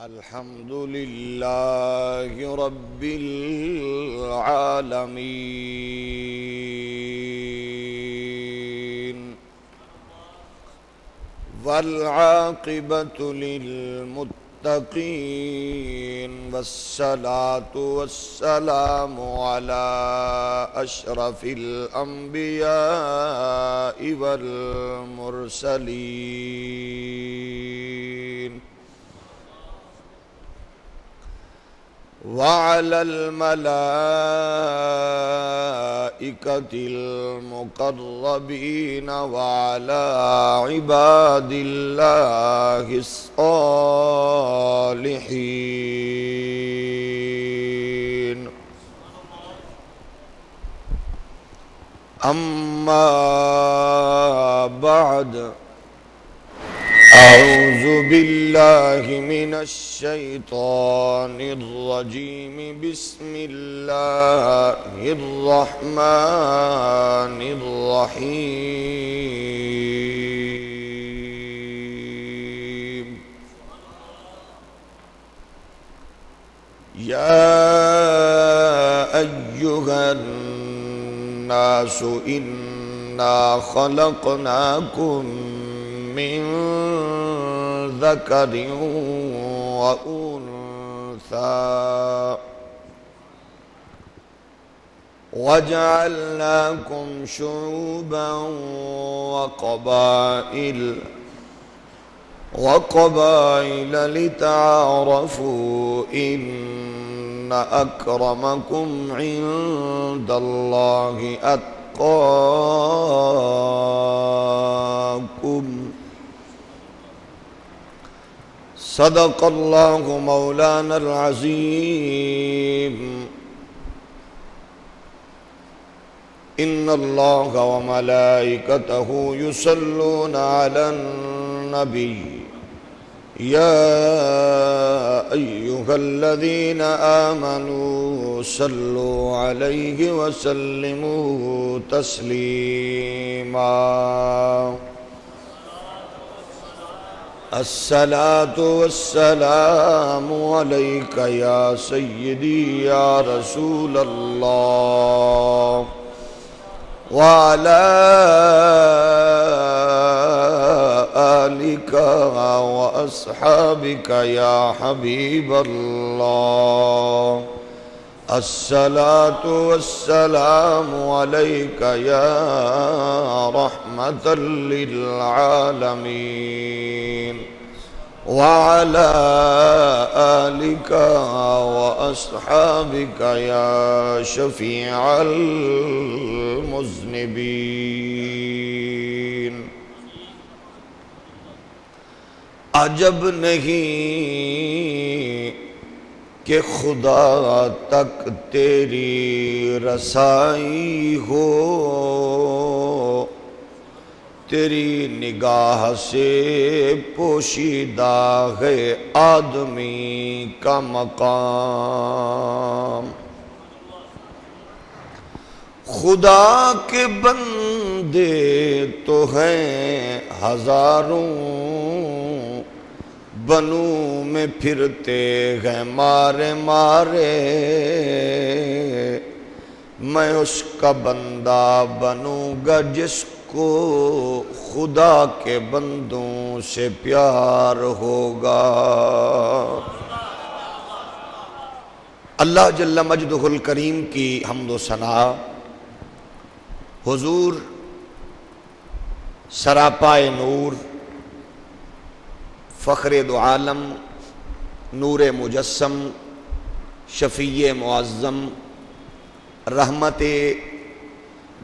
الحمد لله رب العالمين والعاقبة للمتقين والصلاة والسلام على أشرف الأنبياء والمرسلين وعلى الملائكة المقربين وعلى عباد الله الصالحين أما بعد أعوذ بالله من الشيطان الرجيم بسم الله الرحمن الرحيم يا أيها الناس إنا خلقناكم من ذكر وأنثى وجعلناكم شعوبا وقبائل لتعارفوا إن أكرمكم عند الله أتقاكم صدق الله مولانا العظيم إن الله وملائكته يصلون على النبي يا أيها الذين آمنوا صلوا عليه وسلموا تسليما الصلاة والسلام عليك يا سيدي يا رسول الله وعلى آلك وأصحابك يا حبيب الله الصلاة والسلام عليك يا رحمة للعالمين وعلى آلك وأصحابك يا شفيع المذنبين عجب نہیں کہ خدا تک تیری رسائی ہو تیری نگاہ سے پوشیدہ ہے آدمی کا مقام خدا کے بندے تو ہیں ہزاروں بنو میں پھرتے ہیں مارے مارے میں اس کا بندہ بنوں گا جس کو خدا کے بندوں سے پیار ہوگا اللہ جل مجدہ الکریم کی حمد و ثنا حضور سراپائے نور فخر دو عالم نور مجسم شفیع معظم رحمت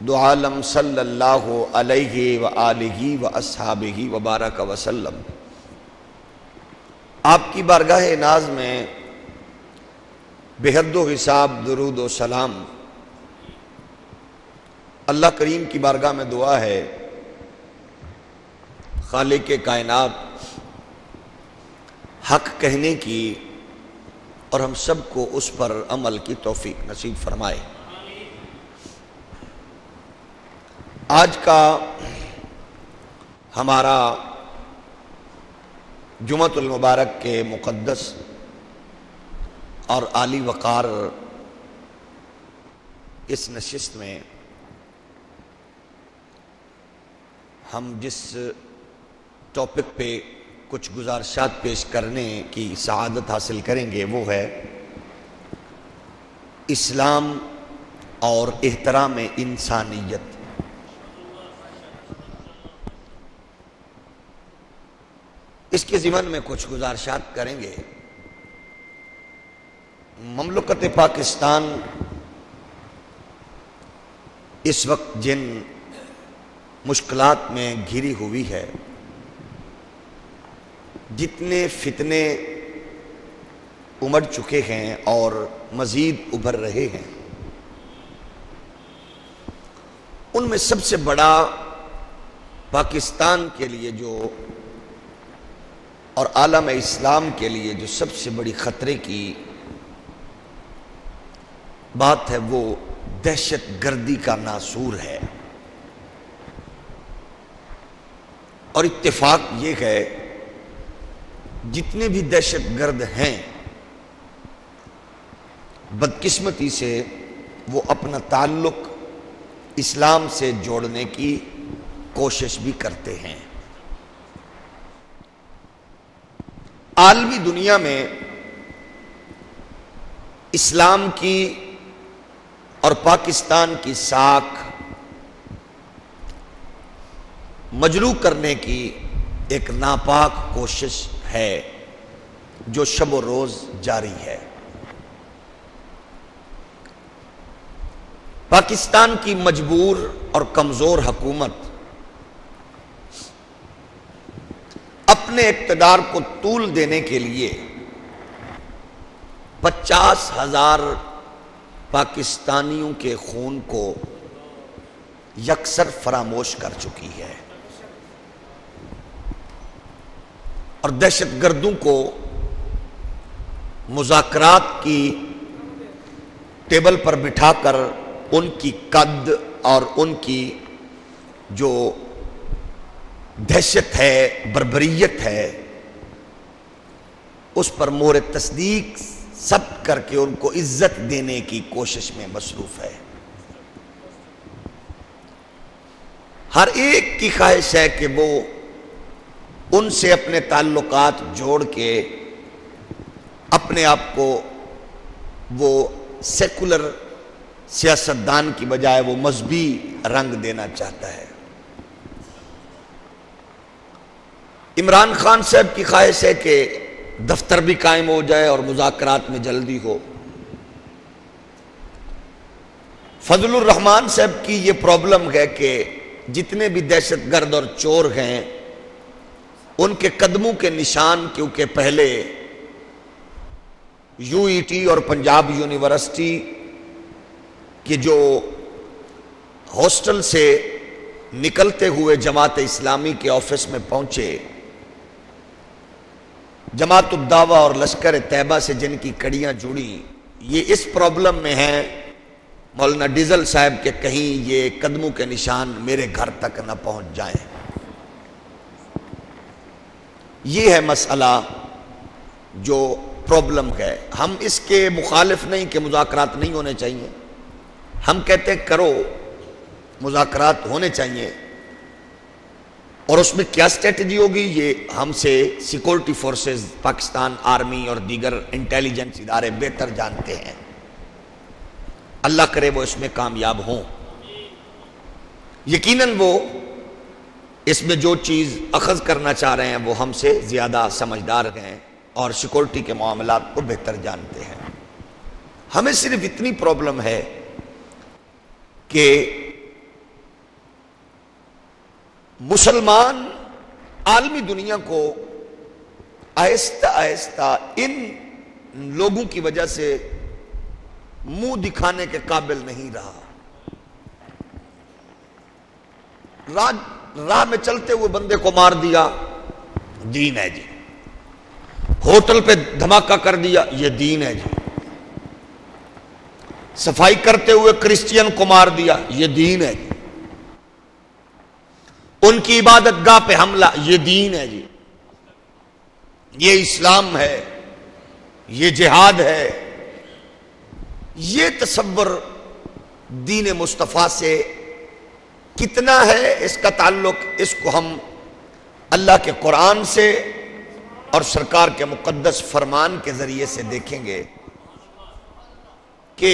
دو عالم صلی اللہ علیہ وآلہ وآصحابہ وبارک وسلم آپ کی بارگاہ ناز میں بے حد و حساب درود و سلام اللہ کریم کی بارگاہ میں دعا ہے خالق کائنات حق کہنے کی اور ہم سب کو اس پر عمل کی توفیق نصیب فرمائے آج کا ہمارا جمعۃ المبارک کے مقدس اور عالی وقار اس نشست میں ہم جس ٹاپک پہ کچھ گزارشات پیش کرنے کی سعادت حاصل کریں گے وہ ہے اسلام اور احترام انسانیت۔ اس کے ضمن میں کچھ گزارشات کریں گے۔ مملکت پاکستان اس وقت جن مشکلات میں گھری ہوئی ہے، جتنے فتنے امڑ چکے ہیں اور مزید ابھر رہے ہیں، ان میں سب سے بڑا پاکستان کے لیے اور عالم اسلام کے لیے جو سب سے بڑی خطرے کی بات ہے وہ دہشت گردی کا ناسور ہے۔ اور اتفاق یہ ہے جتنے بھی دہشت گرد ہیں بدقسمتی سے وہ اپنا تعلق اسلام سے جوڑنے کی کوشش بھی کرتے ہیں۔ عالمی دنیا میں اسلام کی اور پاکستان کی ساکھ مجروح کرنے کی ایک ناپاک کوشش ہے جو شب و روز جاری ہے۔ پاکستان کی مجبور اور کمزور حکومت اپنے اقتدار کو طول دینے کے لیے 50,000 پاکستانیوں کے خون کو یکسر فراموش کر چکی ہے اور دہشت گردوں کو مذاکرات کی ٹیبل پر بٹھا کر ان کی قد اور ان کی جو دہشت ہے، بربریت ہے، اس پر مہر تصدیق ثبت کر کے ان کو عزت دینے کی کوشش میں مصروف ہے۔ ہر ایک کی خواہش ہے کہ وہ ان سے اپنے تعلقات جوڑ کے اپنے آپ کو وہ سیکولر سیاستدان کی بجائے وہ مذہبی رنگ دینا چاہتا ہے۔ عمران خان صاحب کی خواہش ہے کہ دفتر بھی قائم ہو جائے اور مذاکرات میں جلدی ہو۔ فضل الرحمان صاحب کی یہ پرابلم ہے کہ جتنے بھی دہشت گرد اور چور ہیں ان کے قدموں کے نشان، کیونکہ پہلے یو ای ٹی اور پنجاب یونیورسٹی کے جو ہاسٹل سے نکلتے ہوئے جماعت اسلامی کے آفس میں پہنچے، جماعت الدعوہ اور لشکر طیبہ سے جن کی کڑیاں جڑی، یہ اس پرابلم میں ہیں مولانا ڈیزل صاحب کے کہیں یہ قدموں کے نشان میرے گھر تک نہ پہنچ جائیں۔ یہ ہے مسئلہ جو پرابلم ہے۔ ہم اس کے مخالف نہیں کہ مذاکرات نہیں ہونے چاہیے، ہم کہتے ہیں کرو، مذاکرات ہونے چاہیے، اور اس میں کیا اسٹریٹجی ہوگی یہ ہم سے سیکورٹی فورسز، پاکستان آرمی اور دیگر انٹیلیجنس ادارے بہتر جانتے ہیں۔ اللہ کرے وہ اس میں کامیاب ہوں۔ یقیناً وہ اس میں جو چیز اخذ کرنا چاہ رہے ہیں وہ ہم سے زیادہ سمجھدار ہیں اور سیکورٹی کے معاملات کو بہتر جانتے ہیں۔ ہمیں صرف اتنی پرابلم ہے کہ مسلمان عالمی دنیا کو آہستہ آہستہ ان لوگوں کی وجہ سے منہ دکھانے کے قابل نہیں رہا۔ راہ میں چلتے ہوئے بندے کو مار دیا، دین ہے جی۔ ہوٹل پہ دھماکہ کر دیا، یہ دین ہے جی۔ صفائی کرتے ہوئے کرسچین کو مار دیا، یہ دین ہے جی۔ ان کی عبادت گاہ پہ حملہ، یہ دین ہے جی، یہ اسلام ہے، یہ جہاد ہے، یہ تصور دین مصطفیٰ سے کتنا ہے، اس کا تعلق اس کو ہم اللہ کے قرآن سے اور سرکار کے مقدس فرمان کے ذریعے سے دیکھیں گے کہ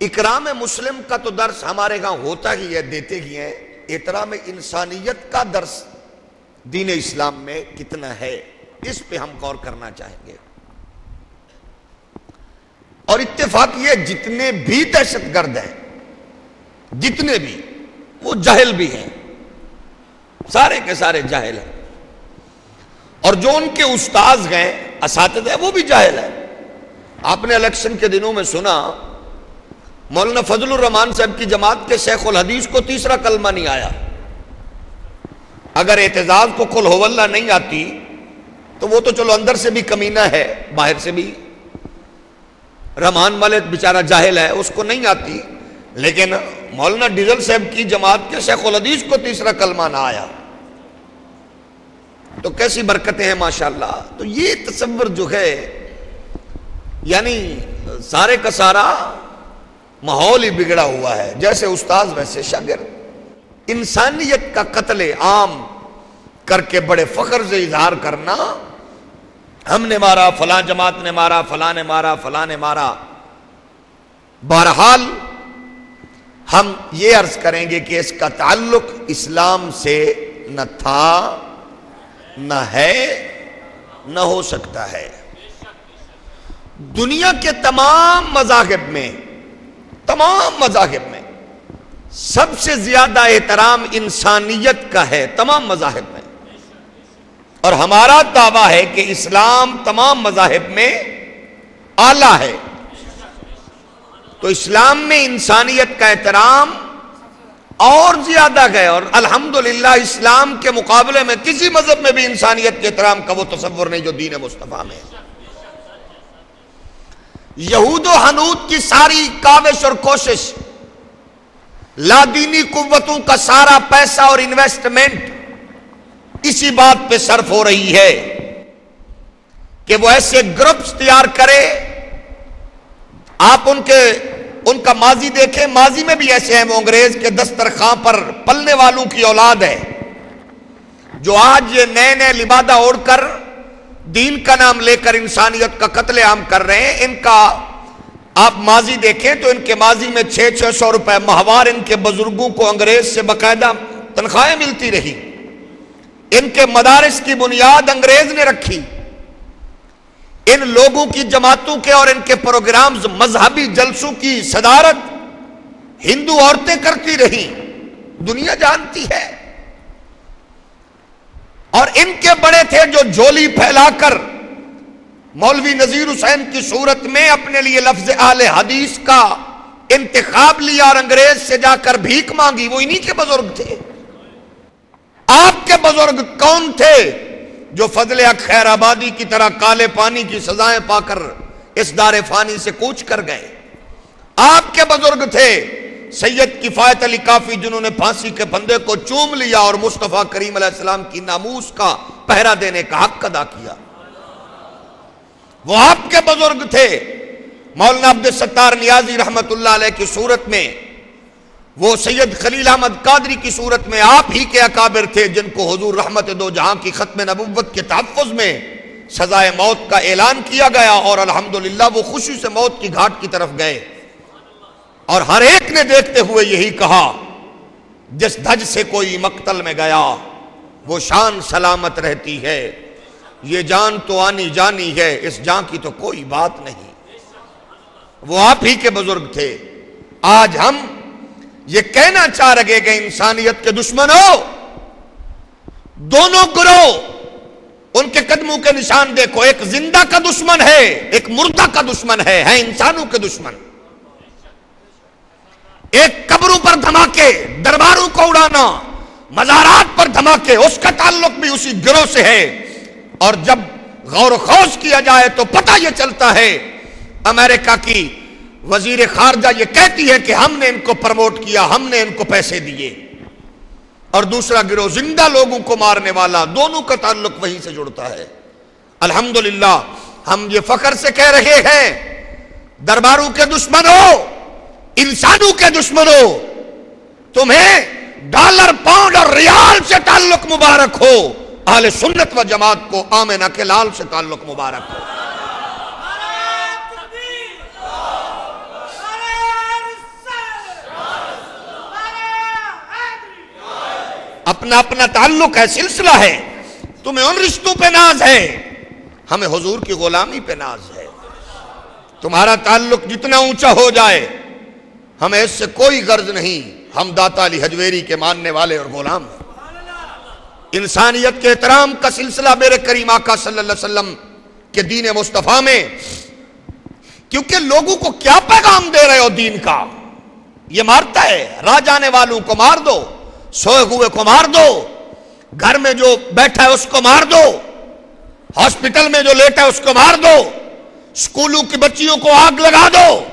اکرام مسلم کا تو درس ہمارے ہاں ہوتا ہی ہے، دیتے ہی ہیں، احترام انسانیت کا درس دین اسلام میں کتنا ہے، اس پہ ہم غور کرنا چاہیں گے۔ اور اتفاق یہ جتنے بھی دہشت گرد ہیں، جتنے بھی، وہ جاہل بھی ہیں، سارے کے سارے جاہل ہیں، اور جو ان کے استاذ ہیں، اساتذہ ہیں، وہ بھی جاہل ہیں۔ آپ نے الیکشن کے دنوں میں سنا مولانا فضل الرحمان صاحب کی جماعت کے شیخ الحدیث کو تیسرا کلمہ نہیں آیا۔ اگر اعتزاز کو قل ہو اللہ نہیں آتی تو وہ تو چلو اندر سے بھی کمینہ ہے، باہر سے بھی رحمان ملک بیچارہ جاہل ہے، اس کو نہیں آتی، لیکن مولانا ڈیزل صاحب کی جماعت کے شیخ الحدیث کو تیسرا کلمہ نہ آیا، تو کیسی برکتیں ہیں ماشاءاللہ۔ تو یہ تصور جو ہے، یعنی سارے کا سارا ماحول ہی بگڑا ہوا ہے، جیسے استاذ ویسے شاگرد۔ انسانیت کا قتل عام کر کے بڑے فخر سے اظہار کرنا، ہم نے مارا، فلاں جماعت نے مارا، فلاں نے مارا، فلاں نے مارا۔ بہرحال ہم یہ عرض کریں گے کہ اس کا تعلق اسلام سے نہ تھا، نہ ہے، نہ ہو سکتا ہے۔ دنیا کے تمام مذاہب میں سب سے زیادہ احترام انسانیت کا ہے، تمام مذاہب میں، اور ہمارا دعویٰ ہے کہ اسلام تمام مذاہب میں اعلیٰ ہے۔ تو اسلام میں انسانیت کا احترام اور زیادہ ہے، اور الحمدللہ اسلام کے مقابلے میں کسی مذہب میں بھی انسانیت کے احترام کا وہ تصور نہیں جو دین مصطفیٰ میں ہے۔ یہود و حنود کی ساری کاوش اور کوشش، لادینی قوتوں کا سارا پیسہ اور انویسٹمنٹ اسی بات پہ صرف ہو رہی ہے کہ وہ ایسے گروپس تیار کرے۔ آپ ان کا ماضی دیکھیں، ماضی میں بھی ایسے ہیں، وہ انگریز کے دسترخوان پر پلنے والوں کی اولاد ہے، جو آج یہ نئے نئے لبادہ اوڑھ کر دین کا نام لے کر انسانیت کا قتل عام کر رہے ہیں۔ ان کا آپ ماضی دیکھیں تو ان کے ماضی میں 600 روپے ماہوار ان کے بزرگوں کو انگریز سے باقاعدہ تنخواہیں ملتی رہی۔ ان کے مدارس کی بنیاد انگریز نے رکھی۔ ان لوگوں کی جماعتوں کے اور ان کے پروگرامز، مذہبی جلسوں کی صدارت ہندو عورتیں کرتی رہیں، دنیا جانتی ہے۔ اور ان کے بڑے تھے جو جھولی پھیلا کر مولوی نذیر حسین کی صورت میں اپنے لیے لفظ اہل حدیث کا انتخاب لیا اور انگریز سے جا کر بھیک مانگی، وہ انہی کے بزرگ تھے۔ آپ کے بزرگ کون تھے جو فضل حق خیر آبادی کی طرح کالے پانی کی سزائیں پا کر اس دار فانی سے کوچ کر گئے؟ آپ کے بزرگ تھے سید کفایت علی کافی، جنہوں نے پھانسی کے پھندے کو چوم لیا اور مصطفیٰ کریم علیہ السلام کی ناموس کا پہرا دینے کا حق ادا کیا۔ وہ آپ کے بزرگ تھے مولانا عبدالستار نیازی رحمت اللہ علیہ کی صورت میں، وہ سید خلیل احمد قادری کی صورت میں آپ ہی کے اکابر تھے جن کو حضور رحمت دو جہاں کی ختم نبوت کے تحفظ میں سزائے موت کا اعلان کیا گیا، اور الحمدللہ وہ خوشی سے موت کی گھاٹ کی طرف گئے، اور ہر ایک نے دیکھتے ہوئے یہی کہا، جس دھج سے کوئی مقتل میں گیا وہ شان سلامت رہتی ہے، یہ جان تو آنی جانی ہے، اس جان کی تو کوئی بات نہیں۔ وہ آپ ہی کے بزرگ تھے۔ آج ہم یہ کہنا چاہ رہے کہ انسانیت کے دشمنوں، دونوں گروہ، ان کے قدموں کے نشان دیکھو، ایک زندہ کا دشمن ہے، ایک مردہ کا دشمن ہے انسانوں کے دشمن۔ ایک قبروں پر دھماکے، درباروں کو اڑانا، مزارات پر دھماکے، اس کا تعلق بھی اسی گروہ سے ہے۔ اور جب غور و خوض کیا جائے تو پتہ یہ چلتا ہے، امریکہ کی وزیر خارجہ یہ کہتی ہے کہ ہم نے ان کو پروموٹ کیا، ہم نے ان کو پیسے دیے، اور دوسرا گروہ زندہ لوگوں کو مارنے والا، دونوں کا تعلق وہیں سے جڑتا ہے۔ الحمدللہ ہم یہ فخر سے کہہ رہے ہیں، درباروں کے دشمنوں، انسانوں کے دشمنوں، تمہیں ڈالر، پاؤنڈ اور ریال سے تعلق مبارک ہو، اہل سنت و جماعت کو آمنہ کے لال سے تعلق مبارک ہو۔ اپنا اپنا تعلق ہے، سلسلہ ہے، تمہیں ان رشتوں پہ ناز ہے، ہمیں حضور کی غلامی پہ ناز ہے۔ تمہارا تعلق جتنا اونچا ہو جائے ہمیں اس سے کوئی غرض نہیں، ہم داتا علی حجویری کے ماننے والے اور غلام ہیں۔ انسانیت کے احترام کا سلسلہ میرے کریم آقا صلی اللہ علیہ وسلم کے دین مصطفیٰ میں، کیونکہ لوگوں کو کیا پیغام دے رہے ہو دین کا؟ یہ مارتا ہے، راہ جانے والوں کو مار دو، سوئے ہوئے کو مار دو، گھر میں جو بیٹھا ہے اس کو مار دو، ہاسپٹل میں جو لیٹا ہے اس کو مار دو، اسکولوں کی بچیوں کو آگ لگا دو،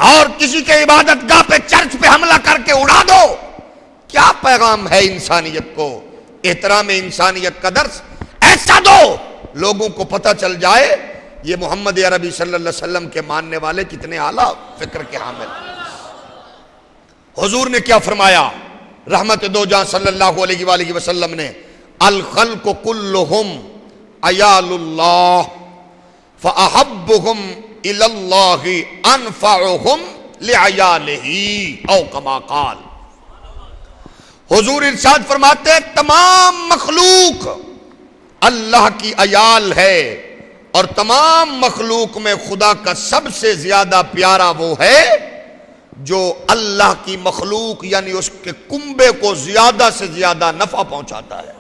اور کسی کے عبادت گاہ پہ چرچ پہ حملہ کر کے اڑا دو۔ کیا پیغام ہے انسانیت کو؟ احترام انسانیت کا درس ایسا دو لوگوں کو پتہ چل جائے یہ محمد عربی صلی اللہ علیہ وسلم کے ماننے والے کتنے اعلیٰ فکر کے حامل۔ حضور نے کیا فرمایا؟ رحمت دو جہاں صلی اللہ علیہ وآلہ وسلم نے، الخلق کلہم عیال اللہ فاحبہم الی اللہ انفعہم لعیالہ او کما قال۔ حضور ارشاد فرماتے ہیں تمام مخلوق اللہ کی عیال ہے، اور تمام مخلوق میں خدا کا سب سے زیادہ پیارا وہ ہے جو اللہ کی مخلوق یعنی اس کے کنبے کو زیادہ سے زیادہ نفع پہنچاتا ہے۔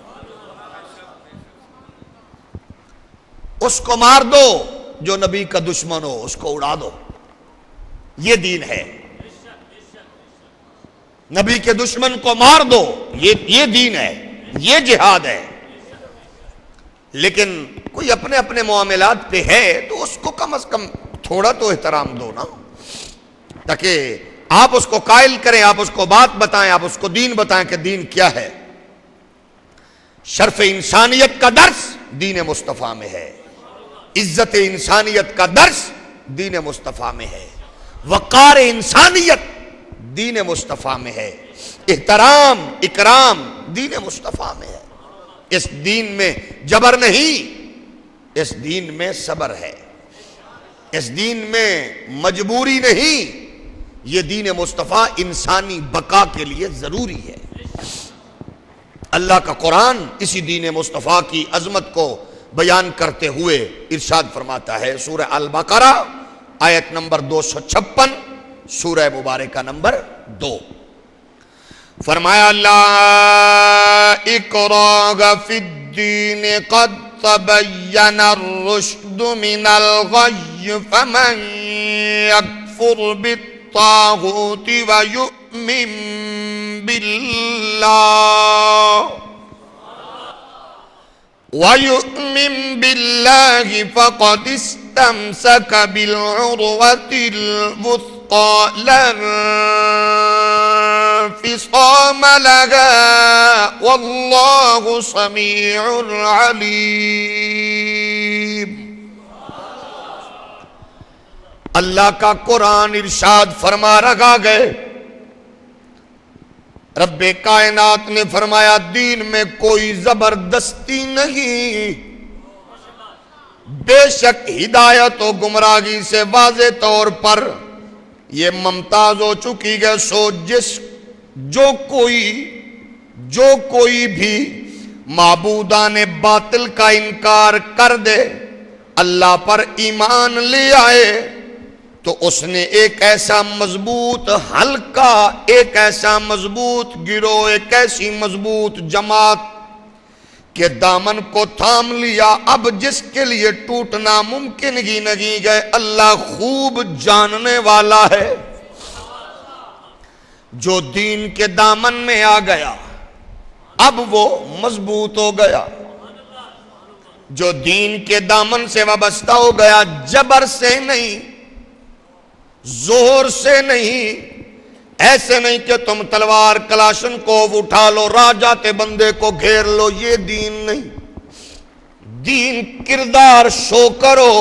اس کو مار دو جو نبی کا دشمن ہو، اس کو اڑا دو، یہ دین ہے۔ نبی کے دشمن کو مار دو، یہ دین ہے، یہ جہاد ہے۔ لیکن کوئی اپنے اپنے معاملات پہ ہے تو اس کو کم از کم تھوڑا تو احترام دو نا، تاکہ آپ اس کو قائل کریں، آپ اس کو بات بتائیں، آپ اس کو دین بتائیں کہ دین کیا ہے۔ شرف انسانیت کا درس دین مصطفیٰ میں ہے، عزت انسانیت کا درس دین مصطفیٰ میں ہے، وقار انسانیت دین مصطفیٰ میں ہے، احترام اکرام دین مصطفیٰ میں ہے۔ اس دین میں جبر نہیں، اس دین میں صبر ہے، اس دین میں مجبوری نہیں، یہ دین مصطفیٰ انسانی بقا کے لیے ضروری ہے۔ اللہ کا قرآن اسی دین مصطفیٰ کی عظمت کو بیان کرتے ہوئے ارشاد فرماتا ہے، سورہ البقرہ آیت نمبر 256، سورہ مبارکہ نمبر 2، فرمایا لا اکراہ فی الدین قد تبین الرشد من الغی فمن یکفر بالطاغوت ویؤمن باللہ فقد استمسک بالعروۃ الوثقی لا انفصام لها واللہ سمیع علیم۔ اللہ کا قرآن ارشاد فرما رکھا گئے، رب کائنات نے فرمایا دین میں کوئی زبردستی نہیں، بے شک ہدایت و گمراہی سے واضح طور پر یہ ممتاز ہو چکی ہے۔ سو جو کوئی بھی معبودان باطل کا انکار کر دے، اللہ پر ایمان لے آئے، تو اس نے ایک ایسا مضبوط حلقہ، ایک ایسا مضبوط گروہ، ایک ایسی مضبوط جماعت کہ دامن کو تھام لیا، اب جس کے لیے ٹوٹنا ممکن ہی نہیں ہے، اللہ خوب جاننے والا ہے۔ جو دین کے دامن میں آ گیا اب وہ مضبوط ہو گیا، جو دین کے دامن سے وابستہ ہو گیا، جبر سے نہیں، زور سے نہیں، ایسے نہیں کہ تم تلوار کلاشن کو اٹھا لو، راہ جاتے بندے کو گھیر لو، یہ دین نہیں۔ دین کردار شو کرو،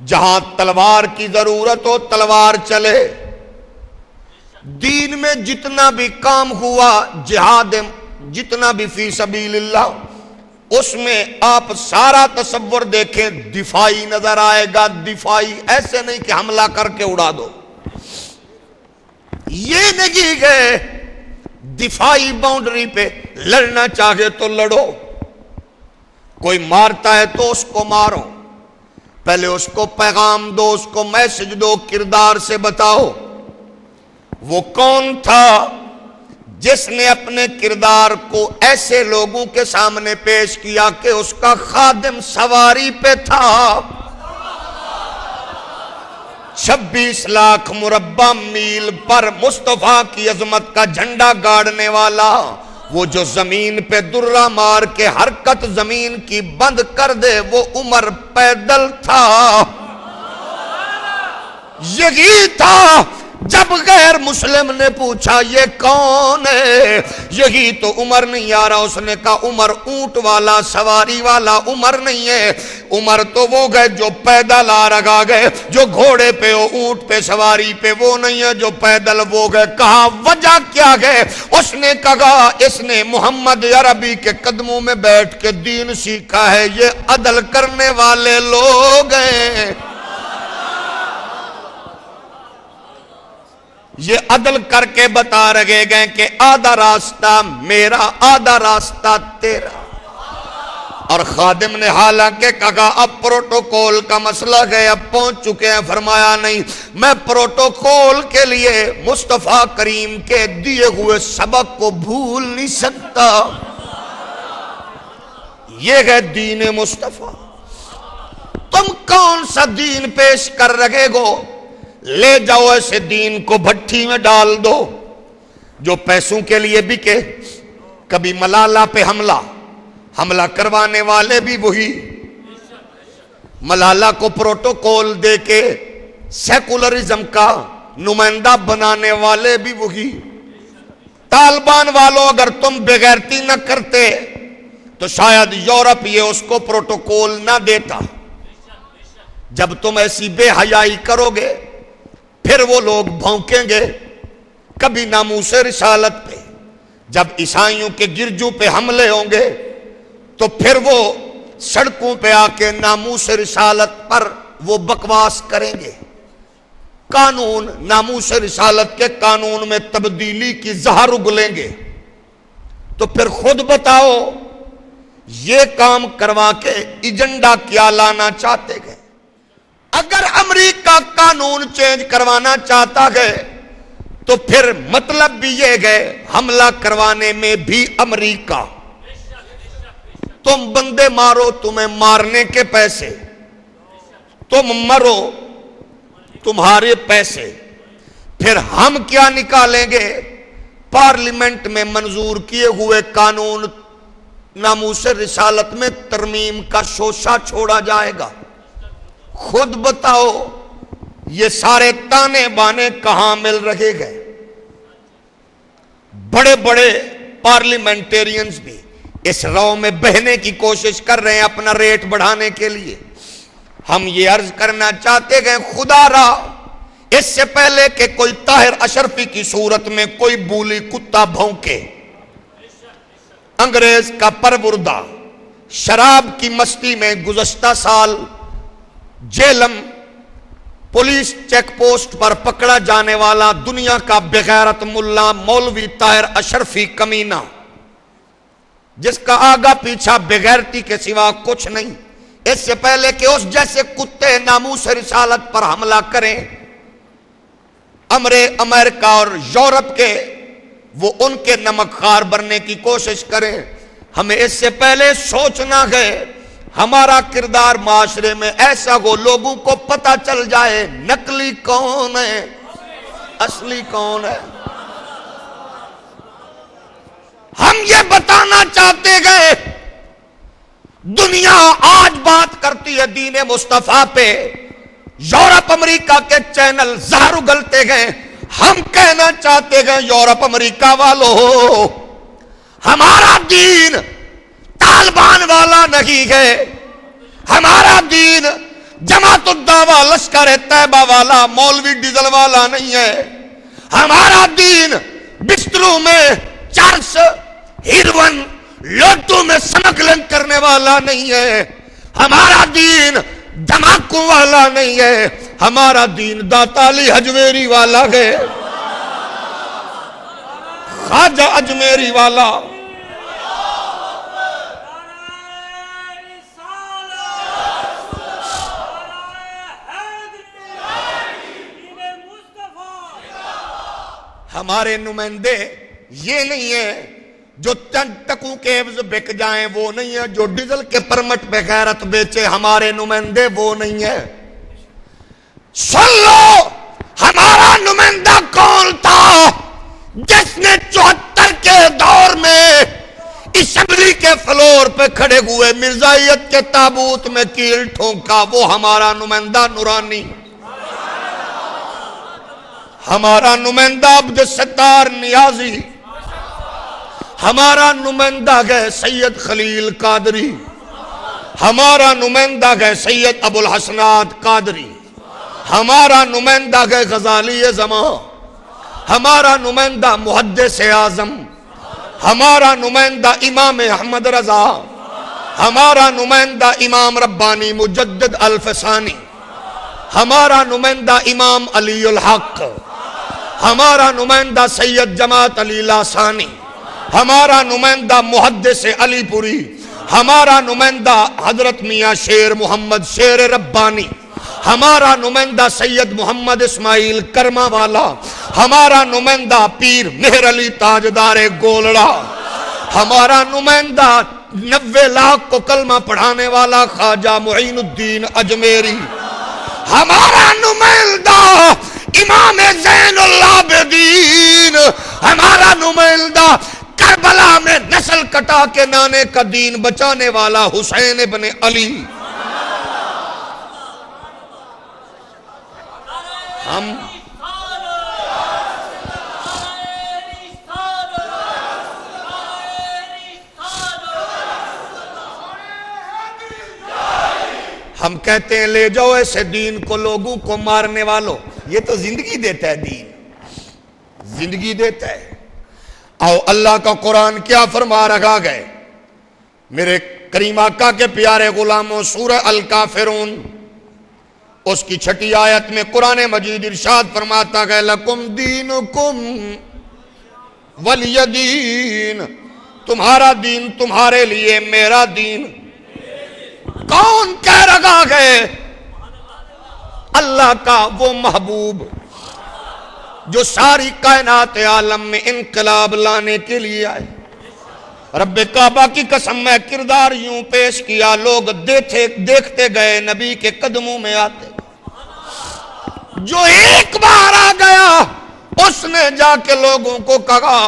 جہاں تلوار کی ضرورت ہو تلوار چلے. دین میں جتنا بھی کام ہوا جہاد جتنا بھی فی سبیل اللہ اس میں آپ سارا تصور دیکھیں دفاعی نظر آئے گا. دفاعی ایسے نہیں کہ حملہ کر کے اڑا دو, یہ نہیں گئے دفاعی باؤنڈری پہ لڑنا چاہے تو لڑو, کوئی مارتا ہے تو اس کو مارو, پہلے اس کو پیغام دو, اس کو میسج دو, کردار سے بتاؤ. وہ کون تھا جس نے اپنے کردار کو ایسے لوگوں کے سامنے پیش کیا کہ اس کا خادم سواری پہ تھا. 26 لاکھ مربع میل پر مصطفیٰ کی عظمت کا جھنڈا گاڑنے والا, وہ جو زمین پہ درہ مار کے حرکت زمین کی بند کر دے, وہ عمر پیدل تھا. یہی تھا جب غیر مسلم نے پوچھا یہ کون ہے, یہی تو عمر نہیں آ رہا. اس نے کہا عمر اونٹ والا سواری والا عمر نہیں ہے, عمر تو وہ گئے جو پیدل آ رہا گئے, جو گھوڑے پہ ہو اونٹ پہ سواری پہ وہ نہیں ہے جو پیدل وہ گئے. کہا وجہ کیا ہے؟ اس نے کہا اس نے محمد عربی کے قدموں میں بیٹھ کے دین سیکھا ہے, یہ عدل کرنے والے لوگ ہیں. یہ عدل کر کے بتا رہے گئے کہ آدھا راستہ میرا آدھا راستہ تیرا. اور خادم نے حالانکہ کہا اب پروٹوکول کا مسئلہ ہے, اب پہنچ چکے ہیں. فرمایا نہیں, میں پروٹوکول کے لیے مصطفیٰ کریم کے دیے ہوئے سبق کو بھول نہیں سکتا. یہ ہے دین مصطفیٰ. تم کون سا دین پیش کر رہے ہو؟ لے جاؤ ایسے دین کو بھٹی میں ڈال دو جو پیسوں کے لیے بکے. کبھی ملالہ پہ حملہ کروانے والے بھی وہی, ملالہ کو پروٹوکول دے کے سیکولرزم کا نمائندہ بنانے والے بھی وہی. طالبان والوں اگر تم بغیرتی نہ کرتے تو شاید یورپ یہ اس کو پروٹوکول نہ دیتا. جب تم ایسی بے حیائی کرو گے پھر وہ لوگ بھونکیں گے. کبھی ناموس رسالت پہ جب عیسائیوں کے گرجوں پہ حملے ہوں گے تو پھر وہ سڑکوں پہ آ کے ناموس رسالت پر وہ بکواس کریں گے. قانون ناموس رسالت کے قانون میں تبدیلی کی زہر اگلیں گے. تو پھر خود بتاؤ یہ کام کروا کے ایجنڈا کیا لانا چاہتے گئے؟ اگر امریکہ قانون چینج کروانا چاہتا ہے تو پھر مطلب بھی یہ گئے حملہ کروانے میں بھی امریکہ. تم بندے مارو تمہیں مارنے کے پیسے, تم مرو تمہارے پیسے. پھر ہم کیا نکالیں گے؟ پارلیمنٹ میں منظور کیے ہوئے قانون ناموس رسالت میں ترمیم کا شوشہ چھوڑا جائے گا. خود بتاؤ یہ سارے تانے بانے کہاں مل رہے گئے؟ بڑے بڑے پارلیمنٹیرینز بھی اس رو میں بہنے کی کوشش کر رہے ہیں اپنا ریٹ بڑھانے کے لیے. ہم یہ عرض کرنا چاہتے گئے خدا را اس سے پہلے کہ کوئی طاہر اشرفی کی صورت میں کوئی بولی کتا بھونکے, انگریز کا پروردہ شراب کی مستی میں گزشتہ سال جیلم پولیس چیک پوسٹ پر پکڑا جانے والا دنیا کا بغیرت ملا مولوی طاہر اشرفی کمینہ, جس کا آگا پیچھا بغیرتی کے سوا کچھ نہیں, اس سے پہلے کہ اس جیسے کتے ناموس رسالت پر حملہ کریں امریکہ اور یورپ کے وہ ان کے نمک خوار بننے کی کوشش کریں. ہمیں اس سے پہلے سوچنا ہے ہمارا کردار معاشرے میں ایسا ہو لوگوں کو پتہ چل جائے نقلی کون ہے اصلی کون ہے. ہم یہ بتانا چاہتے گئے دنیا آج بات کرتی ہے دین مصطفیٰ پہ, یورپ امریکہ کے چینل زہر اگلتے گئے. ہم کہنا چاہتے گئے یورپ امریکہ والوں ہمارا دین طالبان والا نہیں ہے, ہمارا دین جماعت الدعوہ لشکر طیبہ والا مولوی ڈیزل والا نہیں ہے. ہمارا دین بستروں میں چرس ہیروئن لوٹوں میں سمگلنگ کرنے والا نہیں ہے. ہمارا دین دھماکوں والا نہیں ہے. ہمارا دین داتا علی حجویری والا ہے, خواجہ اجمیری والا. ہمارے نمائندے یہ نہیں ہے جو چند ٹکوں کے عوض بک جائیں, وہ نہیں ہے جو ڈیزل کے پرمٹ پہ غیرت بیچے. ہمارے نمائندے وہ نہیں ہے. سن لو ہمارا نمائندہ کون تھا جس نے 74 کے دور میں اسمبلی کے فلور پہ کھڑے ہوئے مرزائیت کے تابوت میں کیل ٹھونکا. وہ ہمارا نمائندہ نورانی, ہمارا نمائندہ عبد الستار نیازی, ہمارا نمائندہ گئے سید خلیل قادری, ہمارا نمائندہ گئے سید ابو الحسنات قادری, ہمارا نمائندہ گئے غزالی زمان, ہمارا نمائندہ محدث اعظم, ہمارا نمائندہ امام احمد رضا, ہمارا نمائندہ امام ربانی مجدد الفسانی, ہمارا نمائندہ امام علی الحق, ہمارا نمائندہ سید جماعت علی لاسانی, ہمارا نمائندہ محدث علی پوری, ہمارا نمائندہ حضرت میاں شیر محمد شیر ربانی, ہمارا نمائندہ سید محمد اسماعیل کرما والا, ہمارا نمائندہ پیر مہر علی تاجدار گولڑا, ہمارا نمائندہ 90 لاکھ کو کلمہ پڑھانے والا خواجہ معین الدین اجمیری, ہمارا نمائندہ امام زین العابدین, ہمارا نمائندہ کربلا میں نسل کٹا کے نانے کا دین بچانے والا حسین ابن علی. ہم کہتے ہیں لے جاؤ ایسے دین کو لوگوں کو مارنے والوں. یہ تو زندگی دیتا ہے, دین زندگی دیتا ہے. آؤ اللہ کا قرآن کیا فرما رکھا گئے میرے کریم آقا کے پیارے غلاموں. سورہ الکافرون اس کی 6 آیت میں قرآن مجید ارشاد فرماتا گئے لکم دینکم ولی دین, تمہارا دین تمہارے لیے میرا دین. کون کہہ رکھا ہے؟ اللہ کا وہ محبوب جو ساری کائنات عالم میں انقلاب لانے کے لیے آئے. رب کعبہ کی قسم میں کردار یوں پیش کیا, لوگ دیکھتے گئے نبی کے قدموں میں آتے. جو ایک بار آ گیا اس نے جا کے لوگوں کو کہا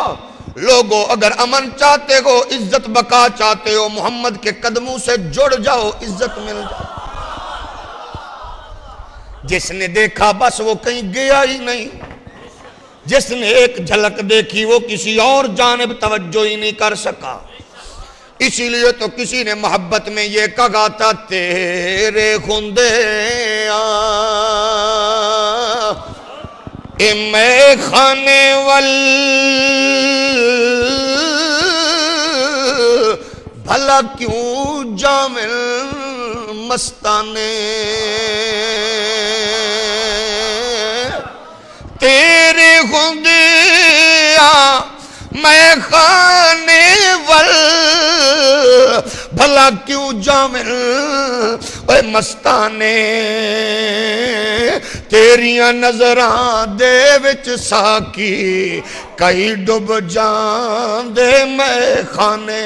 لوگوں اگر امن چاہتے ہو, عزت بقا چاہتے ہو, محمد کے قدموں سے جڑ جاؤ, عزت مل جائے. جس نے دیکھا بس وہ کہیں گیا ہی نہیں, جس نے ایک جھلک دیکھی وہ کسی اور جانب توجہ ہی نہیں کر سکا. اسی لیے تو کسی نے محبت میں یہ کہا تھا تیرے خندے میں خانے وال بھلا کیوں جامل مستانے, تیرے خندیا میں خانے ول بھلا کیوں جامل اے مستانے, تیریاں نظراں دے وچ ساکی کئی ڈب جان دے میں خانے.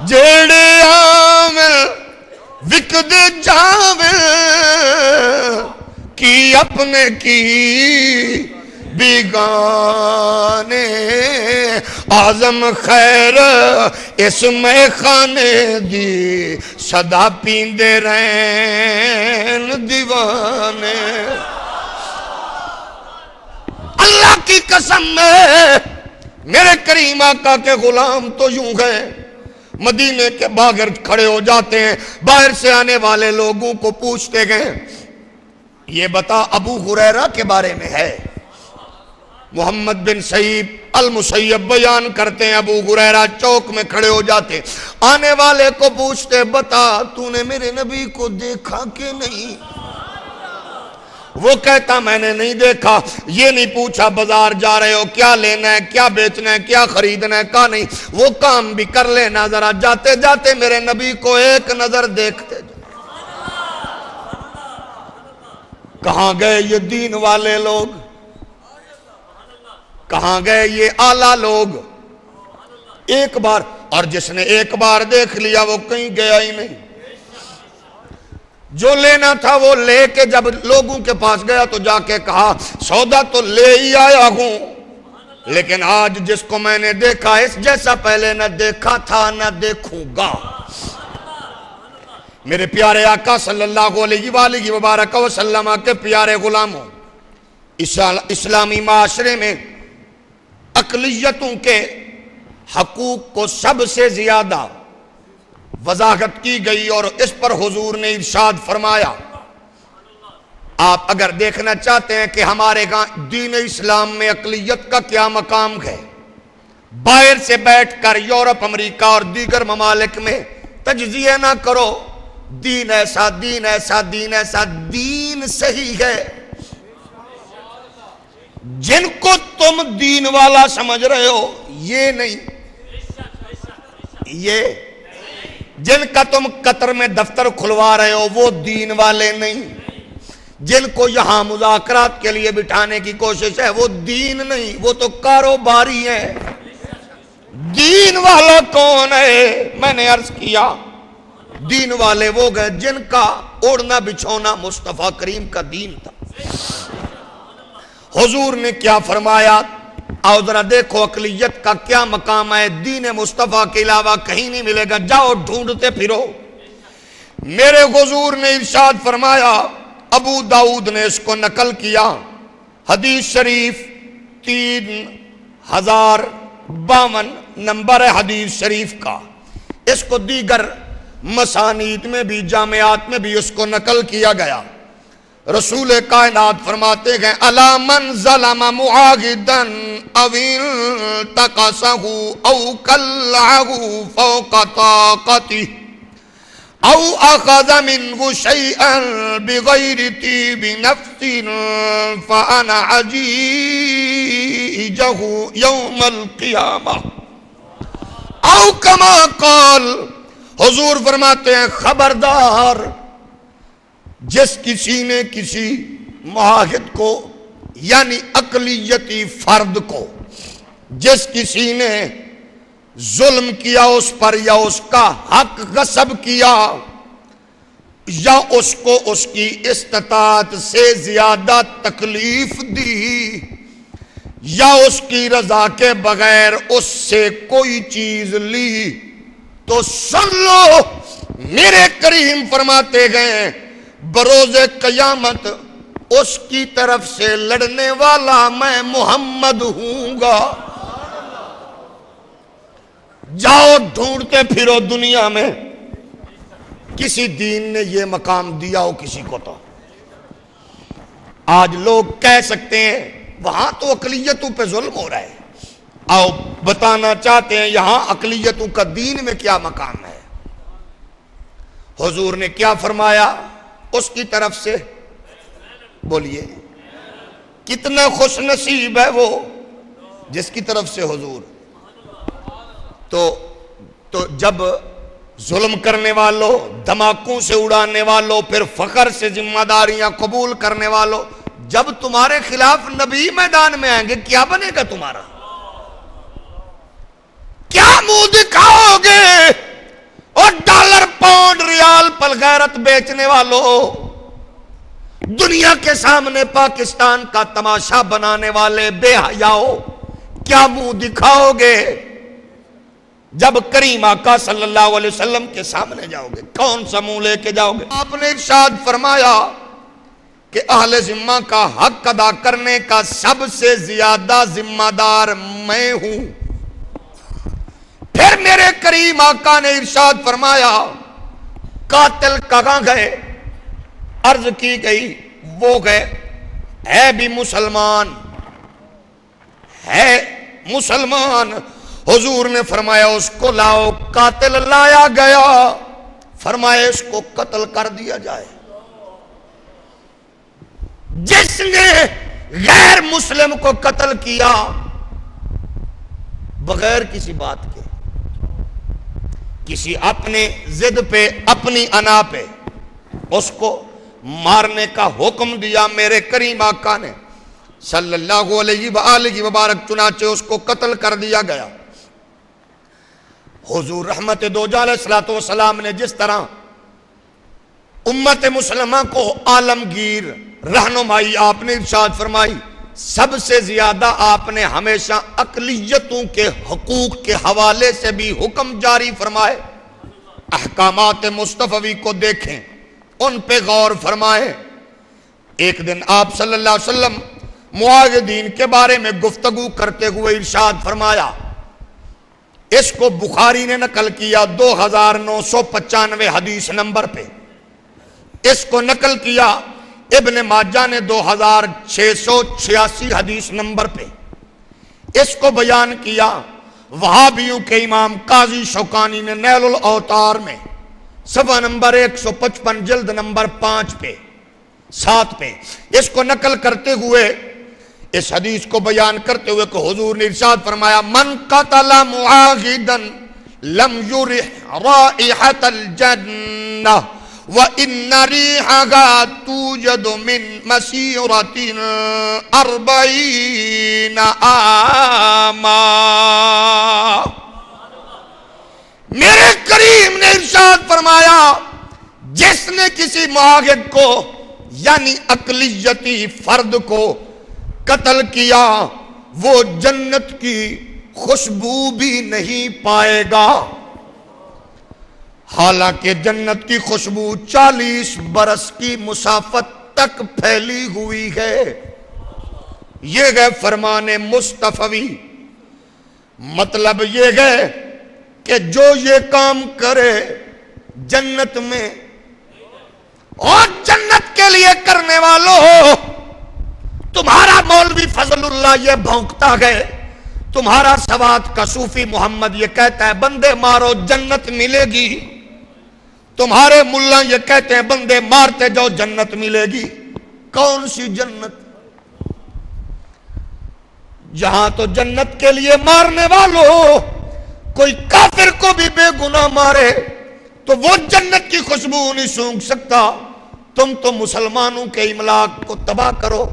جیڑے عامل وکد جاول کی اپنے کی بیگانے, اعظم خیر اس میں خانے دی صدا پیندے رہن دیوانے. اللہ کی قسم میں میرے کریم آقا کے غلام تو یوں گئے, مدینے کے باہر کھڑے ہو جاتے ہیں، باہر سے آنے والے لوگوں کو پوچھتے گئے یہ بتا ابو ہریرہ کے بارے میں ہے؟ محمد بن سعید المسیب بیان کرتے ہیں ابو ہریرہ چوک میں کھڑے ہو جاتے، آنے والے کو پوچھتے بتا تو نے میرے نبی کو دیکھا کہ نہیں؟ وہ کہتا میں نے نہیں دیکھا۔ یہ نہیں پوچھا بازار جا رہے ہو، کیا لینا ہے، کیا بیچنا ہے، کیا خریدنا ہے، کہا نہیں وہ کام بھی کر لینا، ذرا جاتے جاتے میرے نبی کو ایک نظر دیکھتے جا۔ کہاں گئے یہ دین والے لوگ؟ کہاں گئے یہ اعلیٰ لوگ؟ ایک بار، اور جس نے ایک بار دیکھ لیا وہ کہیں گیا ہی نہیں۔ جو لینا تھا وہ لے کے جب لوگوں کے پاس گیا تو جا کے کہا سودا تو لے ہی آیا ہوں، لیکن آج جس کو میں نے دیکھا اس جیسا پہلے نہ دیکھا تھا نہ دیکھوں گا۔ میرے پیارے آقا صلی اللہ علیہ وآلہ وبارک وسلم کے پیارے غلاموں، اسلامی معاشرے میں اقلیتوں کے حقوق کو سب سے زیادہ وضاحت کی گئی، اور اس پر حضور نے ارشاد فرمایا آپ اگر دیکھنا چاہتے ہیں کہ ہمارے دین اسلام میں اقلیت کا کیا مقام ہے، باہر سے بیٹھ کر یورپ، امریکہ اور دیگر ممالک میں تجزیہ نہ کرو دین ایسا دین ایسا دین ایسا، دین صحیح ہے۔ جن کو تم دین والا سمجھ رہے ہو یہ نہیں، یہ جن کا تم قطر میں دفتر کھلوا رہے ہو وہ دین والے نہیں، جن کو یہاں مذاکرات کے لیے بٹھانے کی کوشش ہے وہ دین نہیں، وہ تو کاروباری ہیں۔ دین والا کون ہے؟ میں نے عرض کیا دین والے وہ گئے جن کا اوڑھنا بچھونا مصطفیٰ کریم کا دین تھا۔ حضور نے کیا فرمایا؟ آؤ ذرا دیکھو اقلیت کا کیا مقام ہے، دین مصطفیٰ کے علاوہ کہیں نہیں ملے گا، جاؤ ڈھونڈتے پھرو۔ میرے حضور نے ارشاد فرمایا، ابو داؤد نے اس کو نقل کیا، حدیث شریف 3052 نمبر ہے حدیث شریف کا، اس کو دیگر مسانید میں بھی جامعات میں بھی اس کو نقل کیا گیا۔ رسول کائنات فرماتے ہیں الا من ظلم معاہدا او انتقصہ او کلعہ فوق طاقتہ او اخذ منہ شیئا بغیر طیب نفس فانا عجیجہ یوم القیامہ او کما قال۔ حضور فرماتے ہیں خبردار جس کسی نے کسی معاہد کو یعنی اقلیتی فرد کو جس کسی نے ظلم کیا اس پر یا اس کا حق غصب کیا یا اس کو اس کی استطاعت سے زیادہ تکلیف دی یا اس کی رضا کے بغیر اس سے کوئی چیز لی تو سن لو میرے کریم فرماتے گئے بروز قیامت اس کی طرف سے لڑنے والا میں محمد ہوں گا۔ جاؤ ڈھونڈتے پھرو دنیا میں کسی دین نے یہ مقام دیا ہو کسی کو۔ تو آج لوگ کہہ سکتے ہیں وہاں تو اقلیتوں پہ ظلم ہو رہا ہے، آؤ بتانا چاہتے ہیں یہاں اقلیتوں کا دین میں کیا مقام ہے۔ حضور نے کیا فرمایا اس کی طرف سے؟ بولیے کتنا خوش نصیب ہے وہ جس کی طرف سے حضور۔ تو جب ظلم کرنے والوں، دھماکوں سے اڑانے والوں، پھر فخر سے ذمہ داریاں قبول کرنے والوں، جب تمہارے خلاف نبی میدان میں آئیں گے کیا بنے گا تمہارا؟ کیا منہ دکھاؤ گے؟ اور ڈالر پاؤنڈ ریال پل غیرت بیچنے والوں، دنیا کے سامنے پاکستان کا تماشا بنانے والے بے حیاؤ، کیا منہ دکھاؤ گے جب کریم آقا صلی اللہ علیہ وسلم کے سامنے جاؤ گے؟ کون سا منہ لے کے جاؤ گے؟ آپ نے ارشاد فرمایا کہ اہل ذمہ کا حق ادا کرنے کا سب سے زیادہ ذمہ دار میں ہوں۔ پھر میرے کریم آقا نے ارشاد فرمایا قاتل کہاں گئے؟ عرض کی گئی وہ گئے، ہے بھی مسلمان، ہے مسلمان۔ حضور نے فرمایا اس کو لاؤ۔ قاتل لایا گیا، فرمایا اس کو قتل کر دیا جائے۔ جس نے غیر مسلم کو قتل کیا بغیر کسی بات کے، کسی اپنے ضد پہ، اپنی انا پہ، اس کو مارنے کا حکم دیا میرے کریم آقا نے صلی اللہ علیہ وآلہ وبارک، چنانچہ اس کو قتل کر دیا گیا۔ حضور رحمت دو جہاں علیہ الصلوۃ والسلام نے جس طرح امت مسلمہ کو عالمگیر رہنمائی آپ نے ارشاد فرمائی، سب سے زیادہ آپ نے ہمیشہ اقلیتوں کے حقوق کے حوالے سے بھی حکم جاری فرمائے۔ احکامات مصطفی کو دیکھیں، ان پہ غور فرمائیں۔ ایک دن آپ صلی اللہ علیہ وسلم معاہدین کے بارے میں گفتگو کرتے ہوئے ارشاد فرمایا، اس کو بخاری نے نقل کیا 2995 حدیث نمبر پہ، اس کو نقل کیا ابن ماجہ نے 2686 حدیث نمبر پہ، اس کو بیان کیا وہابیوں کے امام قاضی شوکانی نے نیل الاوطار میں صفحہ نمبر 155 جلد نمبر 5 پہ 7 پہ، اس کو نقل کرتے ہوئے، اس حدیث کو بیان کرتے ہوئے کہ حضور نے ارشاد فرمایا من قتل معاہدا لم یرح رائحۃ الجنہ وَإِنَّ رِيحَهَا تُوجَدُ مِن مَسِيرَةٍ 40 عاما۔ میرے کریم نے ارشاد فرمایا جس نے کسی معاہد کو یعنی اقلیتی فرد کو قتل کیا وہ جنت کی خوشبو بھی نہیں پائے گا، حالانکہ جنت کی خوشبو 40 برس کی مسافت تک پھیلی ہوئی ہے۔ یہ ہے فرمان مصطفی، مطلب یہ ہے کہ جو یہ کام کرے جنت میں، اور جنت کے لیے کرنے والوں، تمہارا مولوی فضل اللہ یہ بھونکتا ہے، تمہارا سوات کا صوفی محمد یہ کہتا ہے بندے مارو جنت ملے گی، تمہارے ملا یہ کہتے ہیں بندے مارتے جاؤ جنت ملے گی۔ کون سی جنت؟ جہاں تو جنت کے لیے مارنے والوں کوئی کافر کو بھی بے گناہ مارے تو وہ جنت کی خوشبو نہیں سونگھ سکتا۔ تم تو مسلمانوں کے املاک کو تباہ کرو،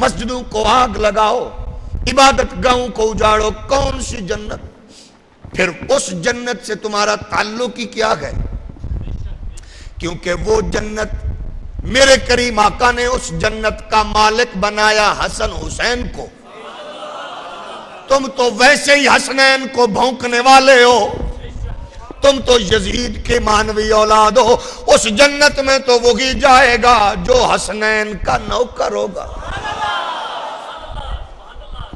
مسجدوں کو آگ لگاؤ، عبادت گاہوں کو اجاڑو، کون سی جنت؟ پھر اس جنت سے تمہارا تعلق ہی کیا ہے؟ کیونکہ وہ جنت میرے کریم آقا نے اس جنت کا مالک بنایا حسن حسین کو، تم تو ویسے ہی حسنین کو بھونکنے والے ہو، تم تو یزید کے مانوی اولاد ہو۔ اس جنت میں تو وہی جائے گا جو حسنین کا نوکر ہوگا۔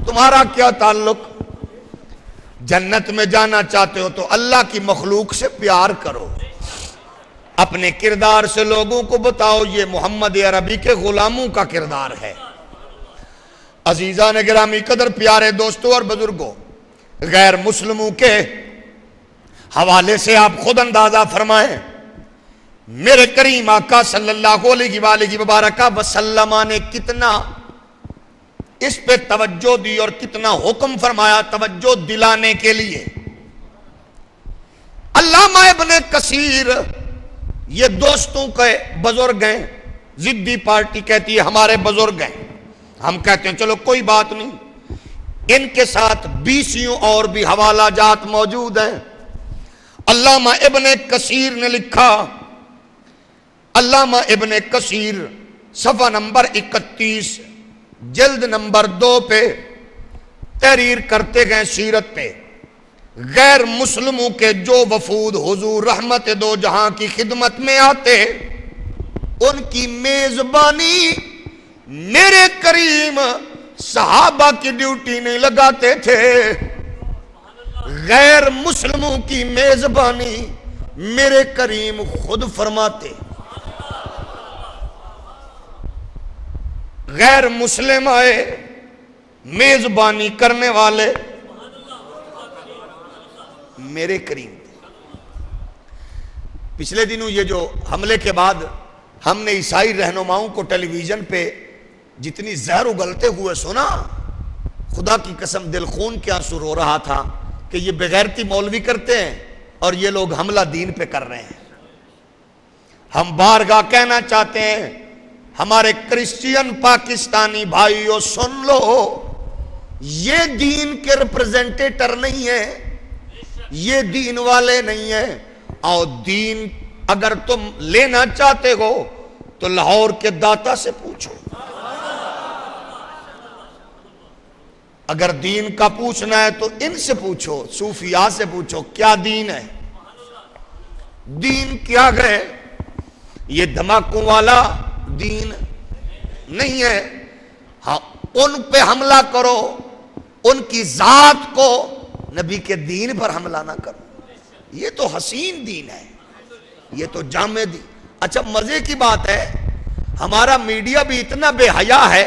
تمہارا کیا تعلق؟ جنت میں جانا چاہتے ہو تو اللہ کی مخلوق سے پیار کرو، اپنے کردار سے لوگوں کو بتاؤ یہ محمد عربی کے غلاموں کا کردار ہے۔ عزیزان گرامی قدر، پیارے دوستوں اور بزرگوں، غیر مسلموں کے حوالے سے آپ خود اندازہ فرمائیں میرے کریم آقا صلی اللہ علیہ وآلہ وبارک وسلم نے کتنا اس پہ توجہ دی اور کتنا حکم فرمایا توجہ دلانے کے لیے۔ علامہ ابن کثیر یہ دوستوں کے بزرگ ہیں، ضدی پارٹی کہتی ہے ہمارے بزرگ ہیں، ہم کہتے ہیں چلو کوئی بات نہیں، ان کے ساتھ 20 اور بھی حوالہ جات موجود ہیں۔ علامہ ابن کثیر نے لکھا، علامہ ابن کثیر صفحہ نمبر 31 جلد نمبر 2 پہ تحریر کرتے گئے سیرت پہ، غیر مسلموں کے جو وفود حضور رحمت دو جہاں کی خدمت میں آتے ان کی میزبانی میرے کریم صحابہ کی ڈیوٹی نہیں لگاتے تھے، غیر مسلموں کی میزبانی میرے کریم خود فرماتے. غیر مسلم آئے میزبانی کرنے والے میرے کریم. پچھلے دنوں یہ جو حملے کے بعد ہم نے عیسائی رہنماؤں کو ٹیلی ویژن پہ جتنی زہر اگلتے ہوئے سنا، خدا کی قسم دل خون کے آنسو رو رہا تھا کہ یہ بغیرتی مولوی کرتے ہیں اور یہ لوگ حملہ دین پہ کر رہے ہیں. ہم بارگاہ کہنا چاہتے ہیں ہمارے کرسچین پاکستانی بھائیوں سن لو، یہ دین کے ریپرزینٹیٹر نہیں ہے، یہ دین والے نہیں ہیں. اور دین اگر تم لینا چاہتے ہو تو لاہور کے داتا سے پوچھو. اگر دین کا پوچھنا ہے تو ان سے پوچھو، صوفیاء سے پوچھو کیا دین ہے. دین کیا ہے؟ یہ دھماکوں والا دین نہیں ہے. ہاں ان پہ حملہ کرو، ان کی ذات کو، نبی کے دین پر حملہ نہ کرو. یہ تو حسین دین ہے، یہ تو جامع دین. اچھا مزے کی بات ہے ہمارا میڈیا بھی اتنا بے حیا ہے،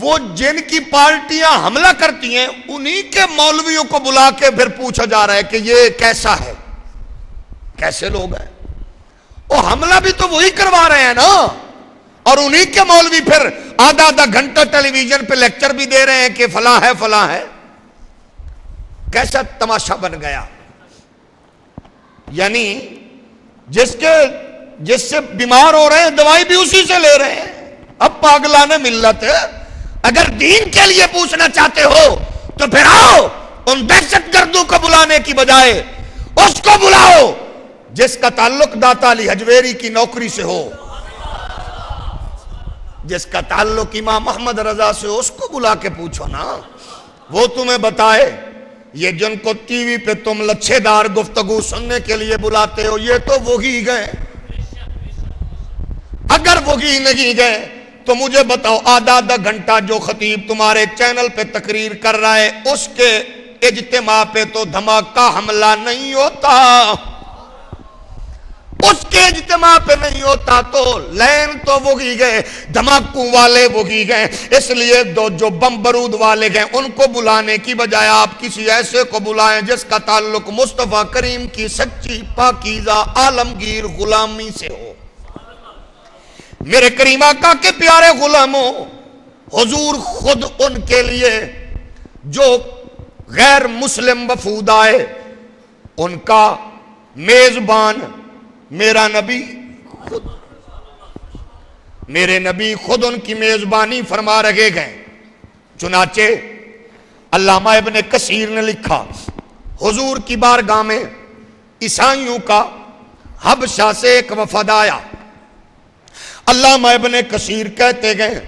وہ جن کی پارٹیاں حملہ کرتی ہیں انہی کے مولویوں کو بلا کے پھر پوچھا جا رہا ہے کہ یہ کیسا ہے، کیسے لوگ ہیں. وہ حملہ بھی تو وہی کروا رہے ہیں نا، اور انہی کے مولوی پھر آدھا آدھا گھنٹہ ٹیلی ویژن پہ لیکچر بھی دے رہے ہیں کہ فلاں ہے فلاں ہے. کیسا تماشا بن گیا. یعنی جس سے بیمار ہو رہے ہیں دوائی بھی اسی سے لے رہے ہیں. اب پاگلانے ملت ہے. اگر دین کے لیے پوچھنا چاہتے ہو تو پھر آؤ، ان دہشت گردوں کو بلانے کی بجائے اس کو بلاؤ جس کا تعلق داتا علی حجویری کی نوکری سے ہو، جس کا تعلق امام محمد رضا سے، اس کو بلا کے پوچھو نا، وہ تمہیں بتائے. یہ جن کو ٹی وی پہ تم لچھے دار گفتگو سننے کے لیے بلاتے ہو یہ تو وہی گئے. اگر وہی نہیں گئے تو مجھے بتاؤ آدھا آدھا گھنٹہ جو خطیب تمہارے چینل پہ تقریر کر رہا ہے اس کے اجتماع پہ تو دھماکہ حملہ نہیں ہوتا، اس کے اجتماع پہ نہیں ہوتا. تو لین تو وہی گئے، دھماکوں والے وہی گئے. اس لیے جو بم برود والے گئے ان کو بلانے کی بجائے آپ کسی ایسے کو بلائیں جس کا تعلق مصطفیٰ کریم کی سچی پاکیزہ عالمگیر غلامی سے ہو. میرے کریم آقا کے پیارے غلاموں، حضور خود ان کے لیے جو غیر مسلم وفود آئے ان کا میزبان میرا نبی خود، میرے نبی خود ان کی میزبانی فرما رہے گئے. چنانچہ علامہ ابن کثیر نے لکھا حضور کی بارگاہ میں عیسائیوں کا حبشہ سے ایک وفد آیا. علامہ ابن کثیر کہتے گئے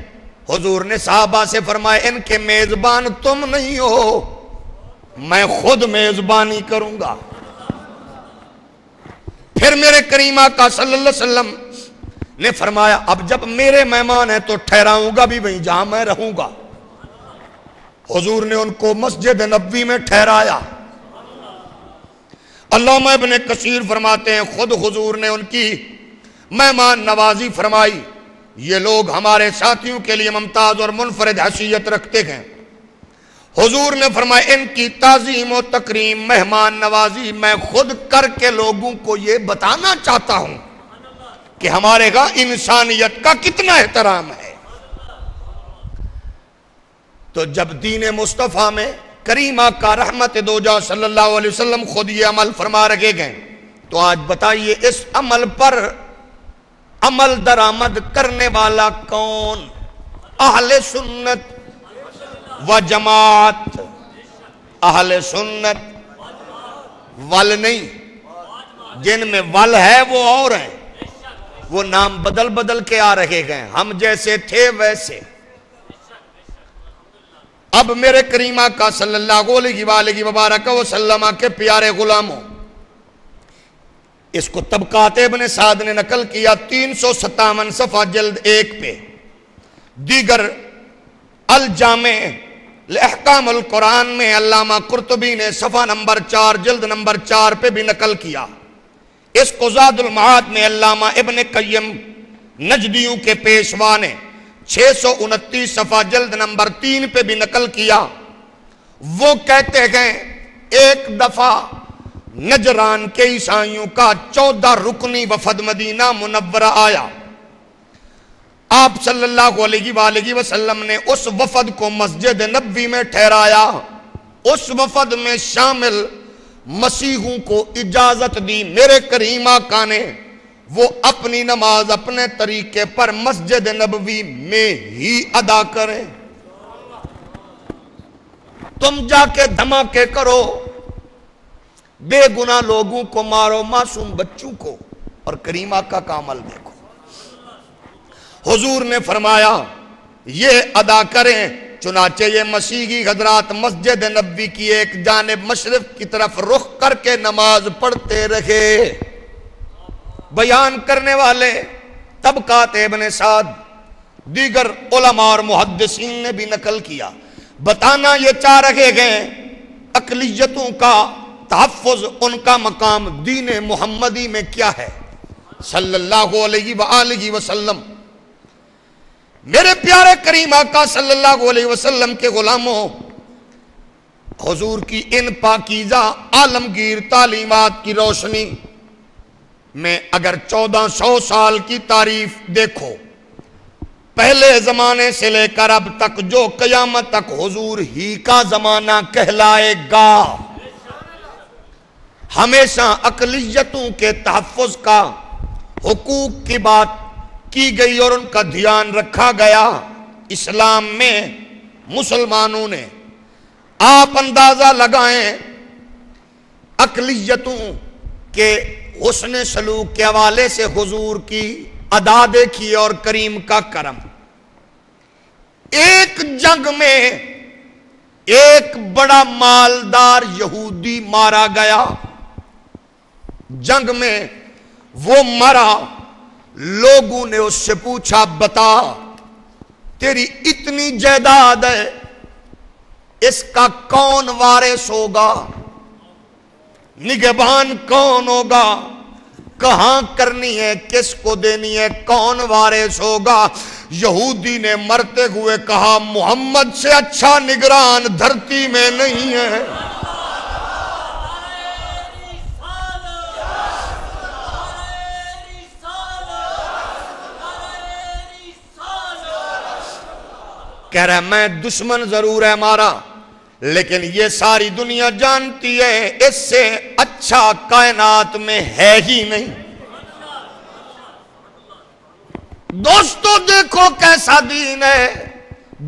حضور نے صحابہ سے فرمایا ان کے میزبان تم نہیں ہو، میں خود میزبانی کروں گا. پھر میرے کریم آقا صلی اللہ علیہ وسلم نے فرمایا اب جب میرے مہمان ہیں تو ٹھہراؤں گا بھی وہیں جہاں میں رہوں گا. حضور نے ان کو مسجد نبوی میں ٹھہرایا. علامہ ابن کثیر فرماتے ہیں خود حضور نے ان کی مہمان نوازی فرمائی. یہ لوگ ہمارے ساتھیوں کے لیے ممتاز اور منفرد حیثیت رکھتے ہیں. حضور نے فرمایا ان کی تعظیم و تکریم مہمان نوازی میں خود کر کے لوگوں کو یہ بتانا چاہتا ہوں کہ ہمارے ہاں انسانیت کا کتنا احترام ہے. تو جب دین مصطفیٰ میں کریم آقا رحمت دو جہاں صلی اللہ علیہ وسلم خود یہ عمل فرما رہے گئے تو آج بتائیے اس عمل پر عمل درآمد کرنے والا کون؟ اہل سنت و جماعت. اہل سنت ول نہیں، جن میں ول ہے وہ اور ہیں، وہ نام بدل بدل کے آ رہے گئے، ہم جیسے تھے ویسے. اب میرے کریم آقا صلی اللہ علیہ وآلہ وبارک وسلم کے پیارے غلاموں، اس کو طبقات ابن سعد نے نقل کیا 357 صفحہ جلد 1 پہ. دیگر الجامع احکام القرآن میں علامہ قرطبی نے صفحہ نمبر 4 جلد نمبر 4 پہ بھی نقل کیا. اس کو زاد المعاد میں علامہ ابن قیم نجدیوں کے پیشوا نے 629 صفحہ جلد نمبر 3 پہ بھی نقل کیا. وہ کہتے ہیں ایک دفعہ نجران کے عیسائیوں کا 14 رکنی وفد مدینہ منورہ آیا. آپ صلی اللہ علیہ وآلہ وسلم نے اس وفد کو مسجد نبوی میں ٹھہرایا. اس وفد میں شامل مسیحوں کو اجازت دی میرے کریم آقا نے وہ اپنی نماز اپنے طریقے پر مسجد نبوی میں ہی ادا کریں. تم جا کے دھماکے کرو، بے گناہ لوگوں کو مارو، معصوم بچوں کو، اور کریم آقا کا عمل دیکھو. حضور نے فرمایا یہ ادا کریں. چنانچہ یہ مسیحی حضرات مسجد نبوی کی ایک جانب مشرق کی طرف رخ کر کے نماز پڑھتے رہے. بیان کرنے والے طبقات ابن سعد دیگر علماء اور محدثین نے بھی نقل کیا. بتانا یہ چاہ رہے گئے اقلیتوں کا تحفظ، ان کا مقام دین محمدی میں کیا ہے صلی اللہ علیہ وآلہ وسلم. میرے پیارے کریم آقا صلی اللہ علیہ وسلم کے غلاموں، حضور کی ان پاکیزہ عالمگیر تعلیمات کی روشنی میں اگر 1400 سال کی تعریف دیکھو، پہلے زمانے سے لے کر اب تک جو قیامت تک حضور ہی کا زمانہ کہلائے گا، ہمیشہ اقلیتوں کے تحفظ کا، حقوق کی بات کی گئی اور ان کا دھیان رکھا گیا. اسلام میں مسلمانوں نے، آپ اندازہ لگائیں اقلیتوں کے حسن سلوک کے حوالے سے حضور کی ادا دیکھیے اور کریم کا کرم. ایک جنگ میں ایک بڑا مالدار یہودی مارا گیا. جنگ میں وہ مرا. لوگوں نے اس سے پوچھا بتا تیری اتنی جائیداد ہے، اس کا کون وارث ہوگا، نگہبان کون ہوگا، کہاں کرنی ہے، کس کو دینی ہے، کون وارث ہوگا. یہودی نے مرتے ہوئے کہا محمد سے اچھا نگران دھرتی میں نہیں ہے. کہہ رہا میں دشمن ضرور ہے ہمارا، لیکن یہ ساری دنیا جانتی ہے اس سے اچھا کائنات میں ہے ہی نہیں. دوستو دیکھو کیسا دین ہے.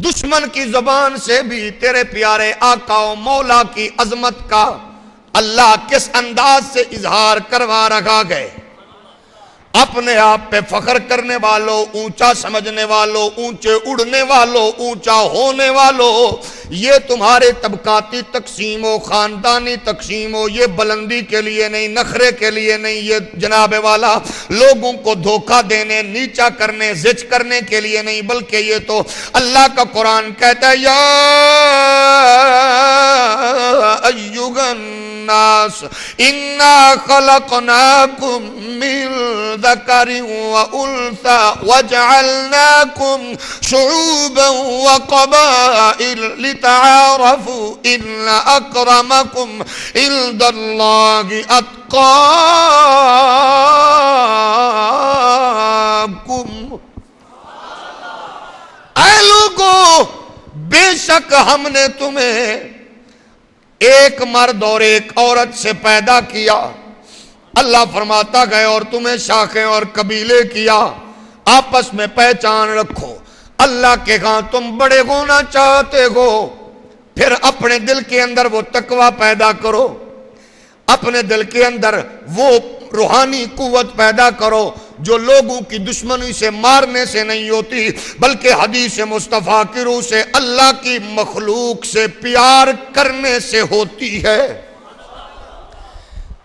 دشمن کی زبان سے بھی تیرے پیارے آقا و مولا کی عظمت کا اللہ کس انداز سے اظہار کروا رکھا گئے. اپنے آپ پہ فخر کرنے والوں، اونچا سمجھنے والوں، اونچے اڑنے والوں، اونچا ہونے والوں، یہ تمہارے طبقاتی تقسیم و خاندانی تقسیم ہو، یہ بلندی کے لیے نہیں، نخرے کے لیے نہیں، یہ جناب والا لوگوں کو دھوکہ دینے، نیچا کرنے، زچ کرنے کے لیے نہیں، بلکہ یہ تو اللہ کا قرآن کہتا ہے یا ایھا الناس انا خلقناکم من ذکر وانثى وجعلناکم شعوبا وقبائل لتعارفوا ان اکرمکم عند اللہ اتقاکم. اے لوگو، بے شک ہم نے تمہیں ایک مرد اور ایک عورت سے پیدا کیا. اللہ فرماتا گئے اور تمہیں شاخیں اور قبیلے کیا. آپس میں پہچان رکھو. اللہ کے ہاں تم بڑے ہونا چاہتے ہو، پھر اپنے دل کے اندر وہ تقوی پیدا کرو، اپنے دل کے اندر وہ روحانی قوت پیدا کرو جو لوگوں کی دشمنی سے مارنے سے نہیں ہوتی، بلکہ حدیث مصطفیٰ کی روح سے اللہ کی مخلوق سے پیار کرنے سے ہوتی ہے.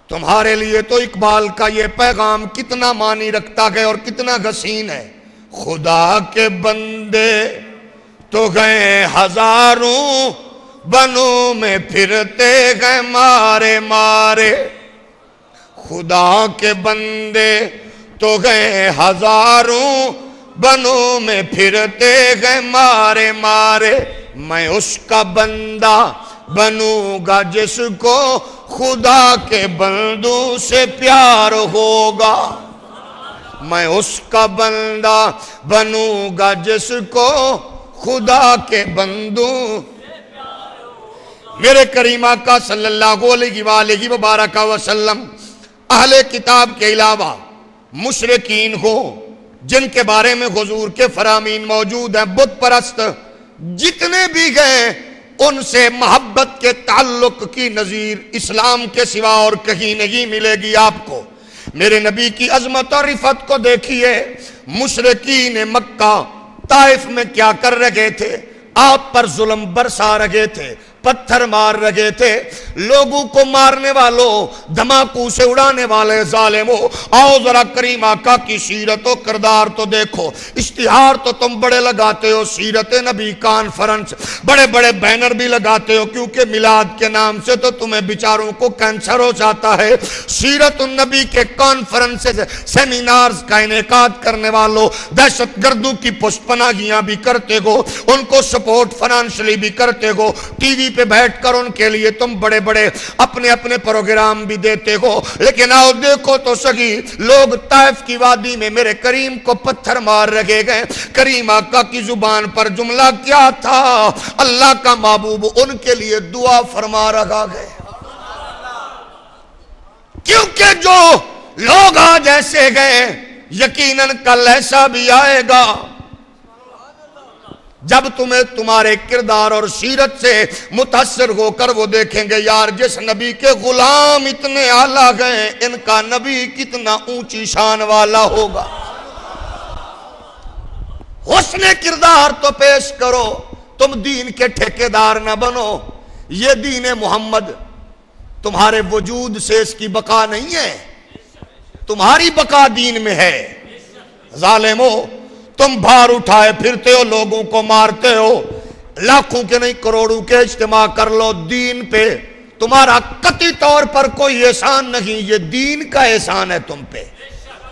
تمہارے لیے تو اقبال کا یہ پیغام کتنا معنی رکھتا ہے اور کتنا حسین ہے. خدا کے بندے تو گئے ہزاروں بنوں میں پھرتے گئے مارے مارے، خدا کے بندے تو گئے ہزاروں، بنوں میں پھرتے گئے مارے مارے، میں اس کا بندہ بنوں گا جس کو خدا کے بندوں سے پیار ہوگا، میں اس کا بندہ بنوں گا جس کو خدا کے بندوں۔ میرے کریم آقا صلی اللہ علیہ وآلہ وبارک وسلم اہل کتاب کے علاوہ مشرکین ہو جن کے بارے میں حضور کے فرامین موجود ہیں، بت پرست جتنے بھی گئے، ان سے محبت کے تعلق کی نظیر اسلام کے سوا اور کہیں نہیں ملے گی آپ کو۔ میرے نبی کی عظمت اور رفعت کو دیکھیے، مشرکین مکہ طائف میں کیا کر رہے تھے؟ آپ پر ظلم برسا رہے تھے، پتھر مار رہے تھے، لوگوں کو مارنے والوں، دھماکوں سے اڑانے والے ظالموں، آؤ ذرا کریم آقا کی سیرت و کردار تو دیکھو۔ اشتہار تو تم بڑے لگاتے ہو، سیرت نبی کانفرنس، بڑے بڑے بینر بھی لگاتے ہو، کیونکہ میلاد کے نام سے تو تمہیں بیچاروں کو کینسر ہو جاتا ہے۔ سیرت النبی کے کانفرنسز، سیمینارز کا انعقاد کرنے والوں، دہشت گردوں کی پشت پناہیاں بھی کرتے ہو، ان کو سپورٹ فنانشلی بھی کرتے ہو، ٹی وی پہ بیٹھ کر ان کے لیے تم بڑے بڑے اپنے اپنے پروگرام بھی دیتے ہو، لیکن آؤ دیکھو تو سگی لوگ طائف کی وادی میں میرے کریم کو پتھر مار رہے گئے۔ کریم آقا کی زبان پر جملہ کیا تھا؟ اللہ کا محبوب ان کے لیے دعا فرما رہا گئے، کیونکہ جو لوگ آج ایسے گئے یقیناً کل ایسا بھی آئے گا جب تمہیں تمہارے کردار اور سیرت سے متاثر ہو کر وہ دیکھیں گے یار جس نبی کے غلام اتنے اعلیٰ گئے، ان کا نبی کتنا اونچی شان والا ہوگا۔ حسن کردار تو پیش کرو، تم دین کے ٹھیکیدار نہ بنو۔ یہ دین محمد تمہارے وجود سے اس کی بقا نہیں ہے، تمہاری بقا دین میں ہے۔ ظالمو، تم بھار اٹھائے پھرتے ہو، لوگوں کو مارتے ہو، لاکھوں کے نہیں کروڑوں کے اجتماع کر لو، دین پہ تمہارا قطعی طور پر کوئی احسان نہیں، یہ دین کا احسان ہے تم پہ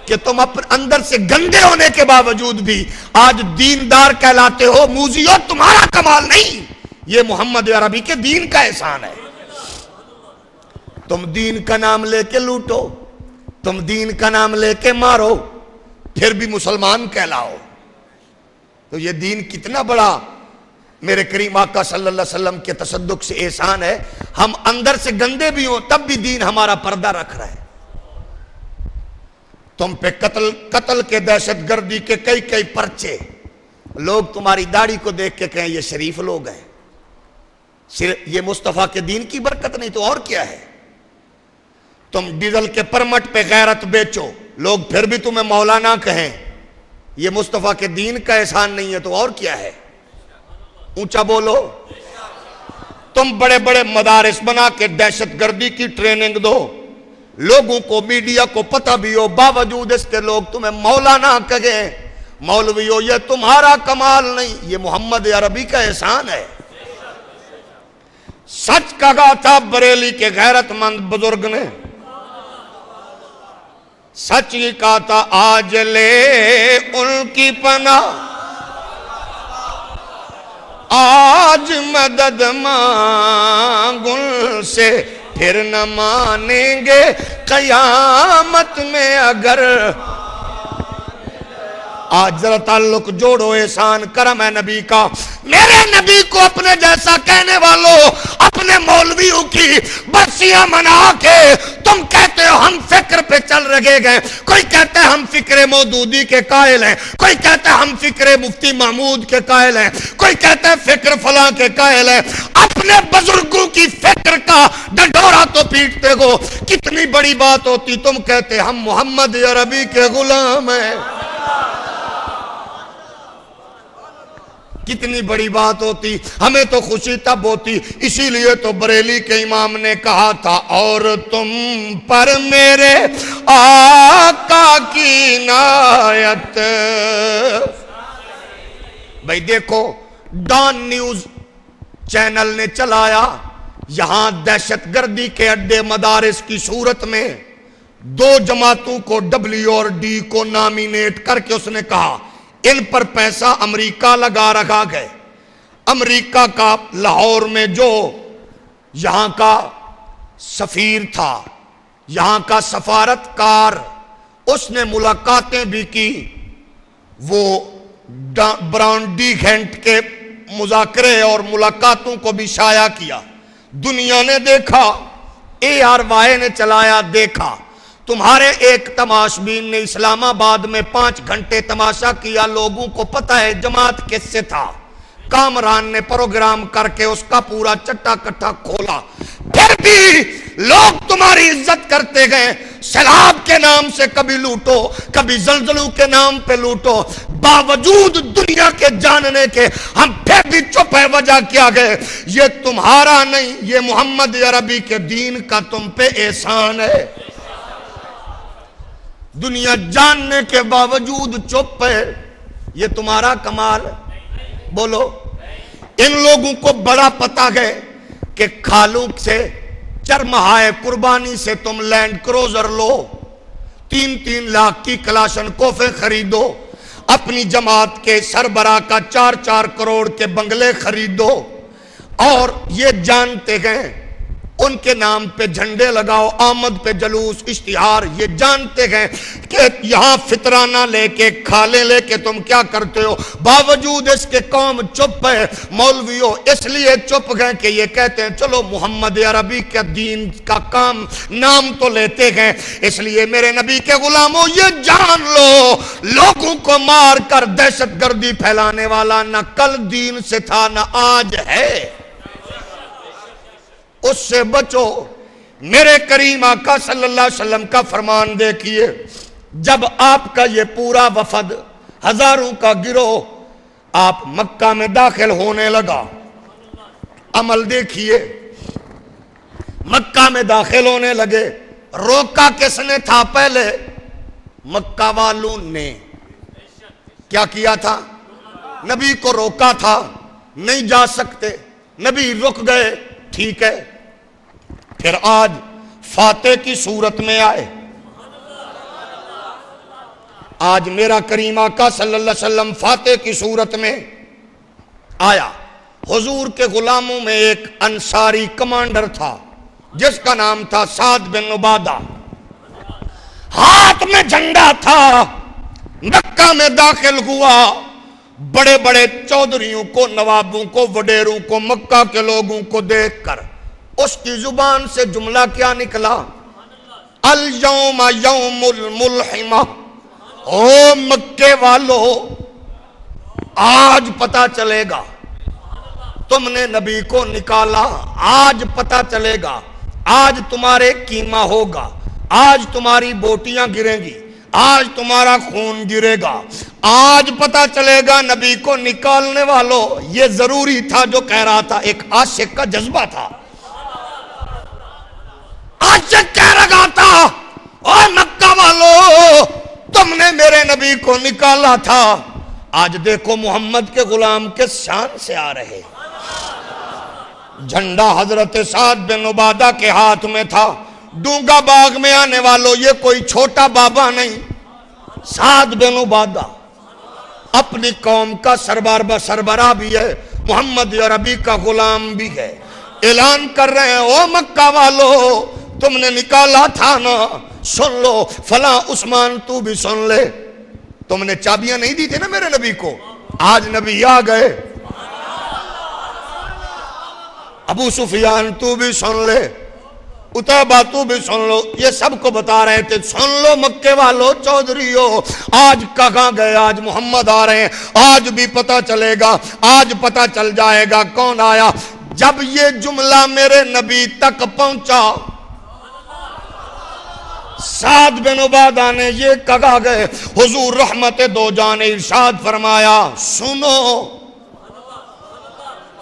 کہ تم اپنے اندر سے گندے ہونے کے باوجود بھی آج دیندار کہلاتے ہو۔ موذیو، تمہارا کمال نہیں، یہ محمد عربی کے دین کا احسان ہے۔ تم دین کا نام لے کے لوٹو، تم دین کا نام لے کے مارو، پھر بھی مسلمان کہلاؤ، تو یہ دین کتنا بڑا میرے کریم آقا صلی اللہ علیہ وسلم کے تصدق سے احسان ہے۔ ہم اندر سے گندے بھی ہوں تب بھی دین ہمارا پردہ رکھ رہا ہے۔ تم پہ قتل کے دہشت گردی کے کئی پرچے، لوگ تمہاری داڑھی کو دیکھ کے کہیں یہ شریف لوگ ہیں، یہ مصطفیٰ کے دین کی برکت نہیں تو اور کیا ہے۔ تم ڈیزل کے پرمٹ پہ غیرت بیچو، لوگ پھر بھی تمہیں مولانا کہیں، یہ مصطفیٰ کے دین کا احسان نہیں ہے تو اور کیا ہے۔ اونچا بولو۔ تم بڑے بڑے مدارس بنا کے دہشت گردی کی ٹریننگ دو، لوگوں کو میڈیا کو پتہ بھی ہو، باوجود اس کے لوگ تمہیں مولانا کہیں، مولوی ہو، یہ تمہارا کمال نہیں، یہ محمد عربی کا احسان ہے۔ سچ کہا تھا بریلی کے غیرت مند بزرگ نے، سچ ہی کہا تھا آج لے ان کی پناہ، آج مدد مانگ ان سے، پھر نہ مانیں گے قیامت میں اگر۔ آج ذرا تعلق جوڑو، احسان کرم ہے نبی کا۔ میرے نبی کو اپنے جیسا کہنے والوں، اپنے مولویوں کی برسیاں منا کے تم کہتے ہو ہم فکر پہ چل رہے گئے، کوئی کہتا ہے ہم فکر مودودی کے قائل ہیں، کوئی کہتا ہے ہم فکر مفتی محمود کے قائل ہیں، کوئی کہتا ہے فکر فلاں کے قائل ہیں۔ اپنے بزرگوں کی فکر کا ڈنڈورا تو پیٹتے ہو، کتنی بڑی بات ہوتی تم کہتے ہم محمد عربی کے غلام ہیں، کتنی بڑی بات ہوتی، ہمیں تو خوشی تب ہوتی۔ اسی لیے تو بریلی کے امام نے کہا تھا اور تم پر میرے آقا کی عنایت۔ بھائی دیکھو، ڈان نیوز چینل نے چلایا، یہاں دہشت گردی کے اڈے مدارس کی صورت میں 2 جماعتوں کو ڈبلیو اور ڈی کو نامینیٹ کر کے اس نے کہا ان پر پیسہ امریکہ لگا رکھا گئے۔ امریکہ کا لاہور میں جو یہاں کا سفیر تھا، یہاں کا سفارتکار، اس نے ملاقاتیں بھی کی، وہ برانڈی گھنٹ کے مذاکرے اور ملاقاتوں کو بھی شائع کیا۔ دنیا نے دیکھا، ARY نے چلایا، دیکھا۔ تمہارے ایک تماشبین نے اسلام آباد میں 5 گھنٹے تماشا کیا، لوگوں کو پتہ ہے جماعت کس سے تھا۔ کامران نے پروگرام کر کے اس کا پورا چٹا کٹا کھولا، پھر بھی لوگ تمہاری عزت کرتے گئے۔ سیلاب کے نام سے کبھی لوٹو، کبھی زلزلوں کے نام پہ لوٹو، باوجود دنیا کے جاننے کے ہم پھر بھی چپ ہے۔ وجہ کیا گئے؟ یہ تمہارا نہیں، یہ محمد عربی کے دین کا تم پہ احسان ہے۔ دنیا جاننے کے باوجود چپ ہے، یہ تمہارا کمال ہے۔ بولو۔ ان لوگوں کو بڑا پتہ ہے کہ کھالوں سے چرمہائے قربانی سے تم لینڈ کروزر لو، 3 لاکھ کی کلاشن کوفے خریدو، اپنی جماعت کے سربراہ کا 4 کروڑ کے بنگلے خریدو، اور یہ جانتے گئے ان کے نام پہ جھنڈے لگاؤ، آمد پہ جلوس، اشتہار، یہ جانتے گئے کہ یہاں فطرانہ لے کے کھالے لے کے تم کیا کرتے ہو، باوجود اس کے قوم چپ ہے۔ مولویوں اس لیے چپ گئے کہ یہ کہتے ہیں چلو محمد عربی کے دین کا کام نام تو لیتے گئے، اس لیے میرے نبی کے غلاموں یہ جان لو، لوگوں کو مار کر دہشت گردی پھیلانے والا نہ کل دین سے تھا نہ آج ہے، اس سے بچو۔ میرے کریم آقا صلی اللہ علیہ وسلم کا فرمان دیکھیے، جب آپ کا یہ پورا وفد، ہزاروں کا گروہ آپ مکہ میں داخل ہونے لگا، عمل دیکھیے، مکہ میں داخل ہونے لگے، روکا کس نے تھا؟ پہلے مکہ والوں نے کیا کیا تھا؟ نبی کو روکا تھا، نہیں جا سکتے، نبی رک گئے، ٹھیک ہے۔ پھر آج فاتح کی صورت میں آئے، آج میرا کریم آقا صلی اللہ علیہ وسلم فاتح کی صورت میں آیا۔ حضور کے غلاموں میں ایک انصاری کمانڈر تھا جس کا نام تھا سعد بن عبادہ، ہاتھ میں جھنڈا تھا، مکہ میں داخل ہوا، بڑے بڑے چودھریوں کو، نوابوں کو، وڈیروں کو، مکہ کے لوگوں کو دیکھ کر اس کی زبان سے جملہ کیا نکلا؟ الیوم یوم الملحمہ، او مکے والو آج پتہ چلے گا تم نے نبی کو نکالا، آج پتہ چلے گا، آج تمہارے قیمہ ہوگا، آج تمہاری بوٹیاں گریں گی، آج تمہارا خون گرے گا، آج پتہ چلے گا نبی کو نکالنے والوں۔ یہ ضروری تھا جو کہہ رہا تھا، ایک عاشق کا جذبہ تھا، عاشق کہہ رہا تھا اوہ مکہ والو تم نے میرے نبی کو نکالا تھا، آج دیکھو محمد کے غلام کس شان سے آ رہے۔ جھنڈا حضرت سعد بن عبادہ کے ہاتھ میں تھا، ڈونگا باغ میں آنے والوں یہ کوئی چھوٹا بابا نہیں، سعد بن عبادہ اپنی قوم کا سربراہ بھی ہے، محمد عربی کا غلام بھی ہے۔ اعلان کر رہے ہیں او مکہ والو تم نے نکالا تھا نا، سن لو، فلاں عثمان تو بھی سن لے، تم نے چابیاں نہیں دی تھی نا میرے نبی کو، آج نبی آ گئے، ابو سفیان تو بھی سن لے، اتبا تو بھی سن لو، یہ سب کو بتا رہے تھے سن لو مکے والو، چودھریو آج کہاں گئے، آج محمد آ رہے ہیں، آج بھی پتہ چلے گا، آج پتہ چل جائے گا کون آیا۔ جب یہ جملہ میرے نبی تک پہنچا، سعد بن عبادہ نے یہ کہا گئے، حضور رحمت دو جان ارشاد فرمایا سنو،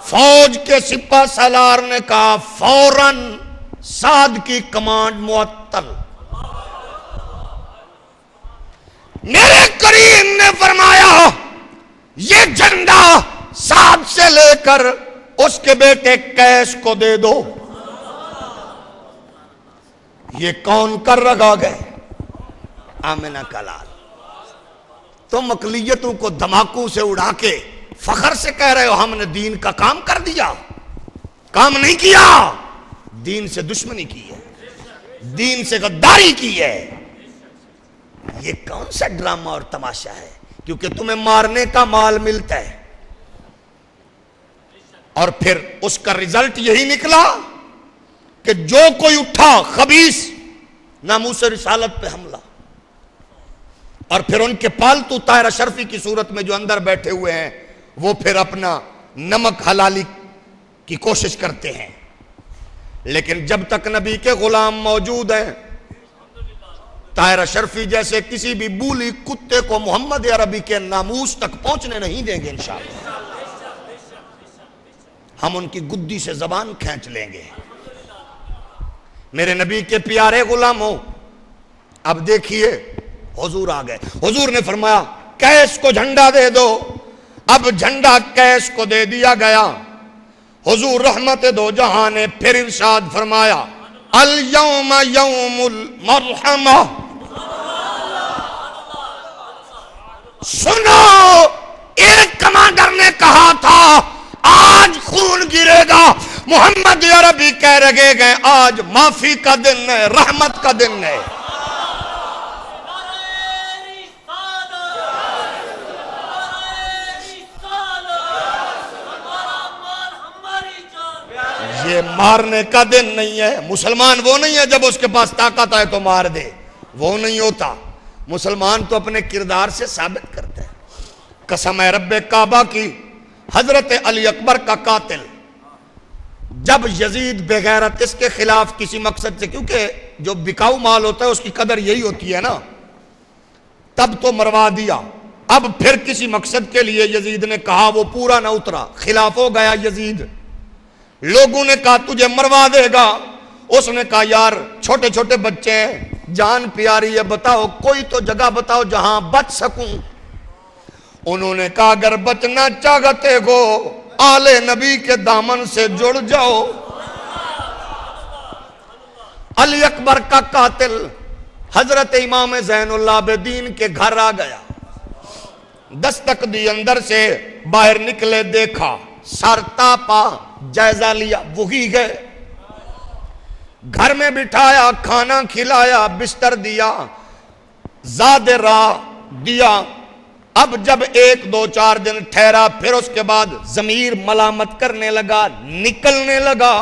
فوج کے سپہ سالار نے کہا فوراً سعد کی کمانڈ معطل۔ میرے کریم نے فرمایا یہ جھنڈا سعد سے لے کر اس کے بیٹے قیس کو دے دو۔ یہ کون کر رگا گئے؟ آمنہ کا لال۔ تم اقلیتوں کو دھماکوں سے اڑا کے فخر سے کہہ رہے ہو ہم نے دین کا کام کر دیا۔ کام نہیں کیا، دین سے دشمنی کی ہے، دین سے غداری کی ہے۔ یہ کون سا ڈرامہ اور تماشا ہے؟ کیونکہ تمہیں مارنے کا مال ملتا ہے، اور پھر اس کا رزلٹ یہی نکلا کہ جو کوئی اٹھا خبیث ناموس رسالت پہ حملہ، اور پھر ان کے پالتو طاہر اشرفی کی صورت میں جو اندر بیٹھے ہوئے ہیں وہ پھر اپنا نمک حلالی کی کوشش کرتے ہیں۔ لیکن جب تک نبی کے غلام موجود ہیں، طاہر اشرفی جیسے کسی بھی بولی کتے کو محمد عربی کے ناموس تک پہنچنے نہیں دیں گے انشاءاللہ۔ ہم ان کی گدی سے زبان کھینچ لیں گے۔ میرے نبی کے پیارے غلاموں، اب دیکھیے حضور آ گئے۔ حضور نے فرمایا قیس کو جھنڈا دے دو۔ اب جھنڈا قیس کو دے دیا گیا۔ حضور رحمت دو جہاں نے پھر ارشاد فرمایا الیوم یوم المرحمہ۔ سنو، ایک کمانڈر نے کہا تھا آج خون گرے گا، محمد عربی کہہ رہے گئے آج معافی کا دن ہے، رحمت کا دن ہے۔ یہ مارنے کا دن نہیں ہے۔ مسلمان وہ نہیں ہے جب اس کے پاس طاقت آئے تو مار دے، وہ نہیں ہوتا۔ مسلمان تو اپنے کردار سے ثابت کرتا ہے۔ قسم ہے رب کعبہ کی، حضرت علی اکبر کا قاتل جب یزید بے غیرت اس کے خلاف کسی مقصد سے، کیونکہ جو بکاؤ مال ہوتا ہے اس کی قدر یہی ہوتی ہے نا، تب تو مروا دیا۔ اب پھر کسی مقصد کے لیے یزید نے کہا، وہ پورا نہ اترا، خلاف ہو گیا یزید۔ لوگوں نے کہا تجھے مروا دے گا، اس نے کہا یار چھوٹے چھوٹے بچے ہیں، جان پیاری ہے، بتاؤ کوئی تو جگہ بتاؤ جہاں بچ سکوں۔ انہوں نے کہا اگر بچنا چاہتے ہو آل نبی کے دامن سے جڑ جاؤ۔ علی اکبر کا قاتل حضرت امام زین العابدین کے گھر آ گیا، دستک دی، اندر سے باہر نکلے، دیکھا، سر تاپا، جائزہ لیا، وہی گئے، گھر میں بٹھایا، کھانا کھلایا، بستر دیا، زاد راہ دیا۔ اب جب 1 2 4 دن ٹھہرا، پھر اس کے بعد ضمیر ملامت کرنے لگا، نکلنے لگا۔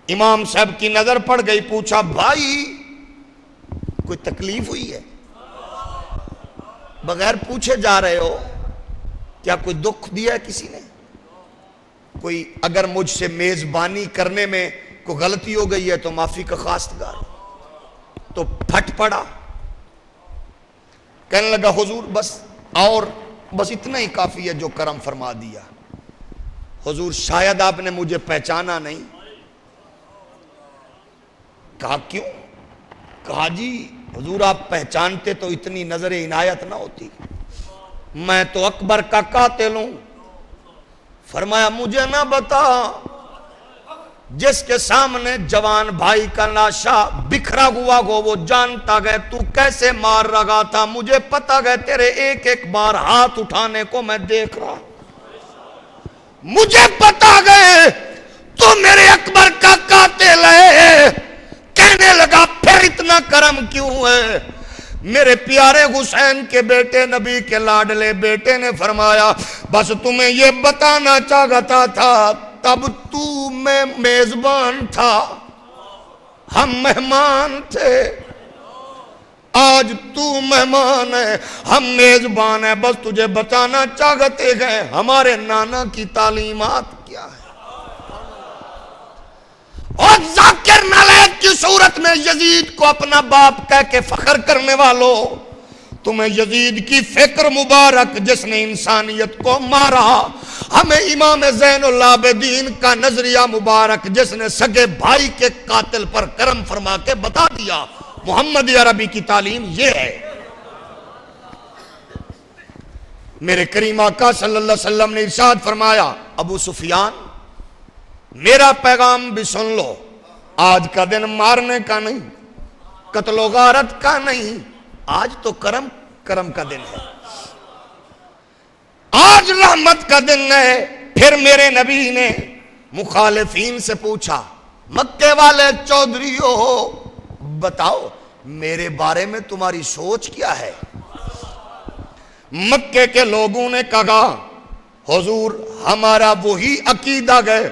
امام صاحب کی نظر پڑ گئی، پوچھا بھائی کوئی تکلیف ہوئی ہے؟ بغیر پوچھے جا رہے ہو، کیا کوئی دکھ دیا ہے کسی نے؟ کوئی اگر مجھ سے میزبانی کرنے میں کوئی غلطی ہو گئی ہے تو معافی کا خواستگار۔ تو پھٹ پڑا، کہنے لگا حضور بس اتنا ہی کافی ہے جو کرم فرما دیا۔ حضور شاید آپ نے مجھے پہچانا نہیں۔ کہا کیوں؟ کہا جی حضور آپ پہچانتے تو اتنی نظر عنایت نہ ہوتی، میں تو اکبر کا قاتل ہوں۔ فرمایا مجھے نہ بتا، جس کے سامنے جوان بھائی کا لاشا بکھرا ہوا ہو وہ جانتا گئے تو کیسے مار رہا تھا، مجھے پتا گئے تیرے ایک ایک بار ہاتھ اٹھانے کو میں دیکھ رہا، مجھے پتا گئے تو میرے اکبر کا قاتل ہے۔ کہنے لگا پھر اتنا کرم کیوں ہے؟ میرے پیارے حسین کے بیٹے، نبی کے لاڈلے بیٹے نے فرمایا بس تمہیں یہ بتانا چاہتا تھا، تب تو میں میزبان تھا، ہم مہمان تھے، آج تو مہمان ہے، ہم میزبان ہیں، بس تجھے بتانا چاہتے گئے ہمارے نانا کی تعلیمات کیا ہے۔ اور ذاکر نالائق کی صورت میں یزید کو اپنا باپ کہہ کے فخر کرنے والوں، تمہیں یزید کی فکر مبارک جس نے انسانیت کو مارا، ہمیں امام زین العابدین کا نظریہ مبارک جس نے سگے بھائی کے قاتل پر کرم فرما کے بتا دیا۔ محمد عربی کی تعلیم یہ ہے۔ میرے کریم آقا صلی اللہ علیہ وسلم نے ارشاد فرمایا ابو سفیان میرا پیغام بھی سن لو، آج کا دن مارنے کا نہیں، قتل و غارت کا نہیں، آج تو کرم کا دن ہے، آج رحمت کا دن ہے۔ پھر میرے نبی نے مخالفین سے پوچھا، مکے والے چودھریو بتاؤ میرے بارے میں تمہاری سوچ کیا ہے؟ مکے کے لوگوں نے کہا حضور ہمارا وہی عقیدہ گئے،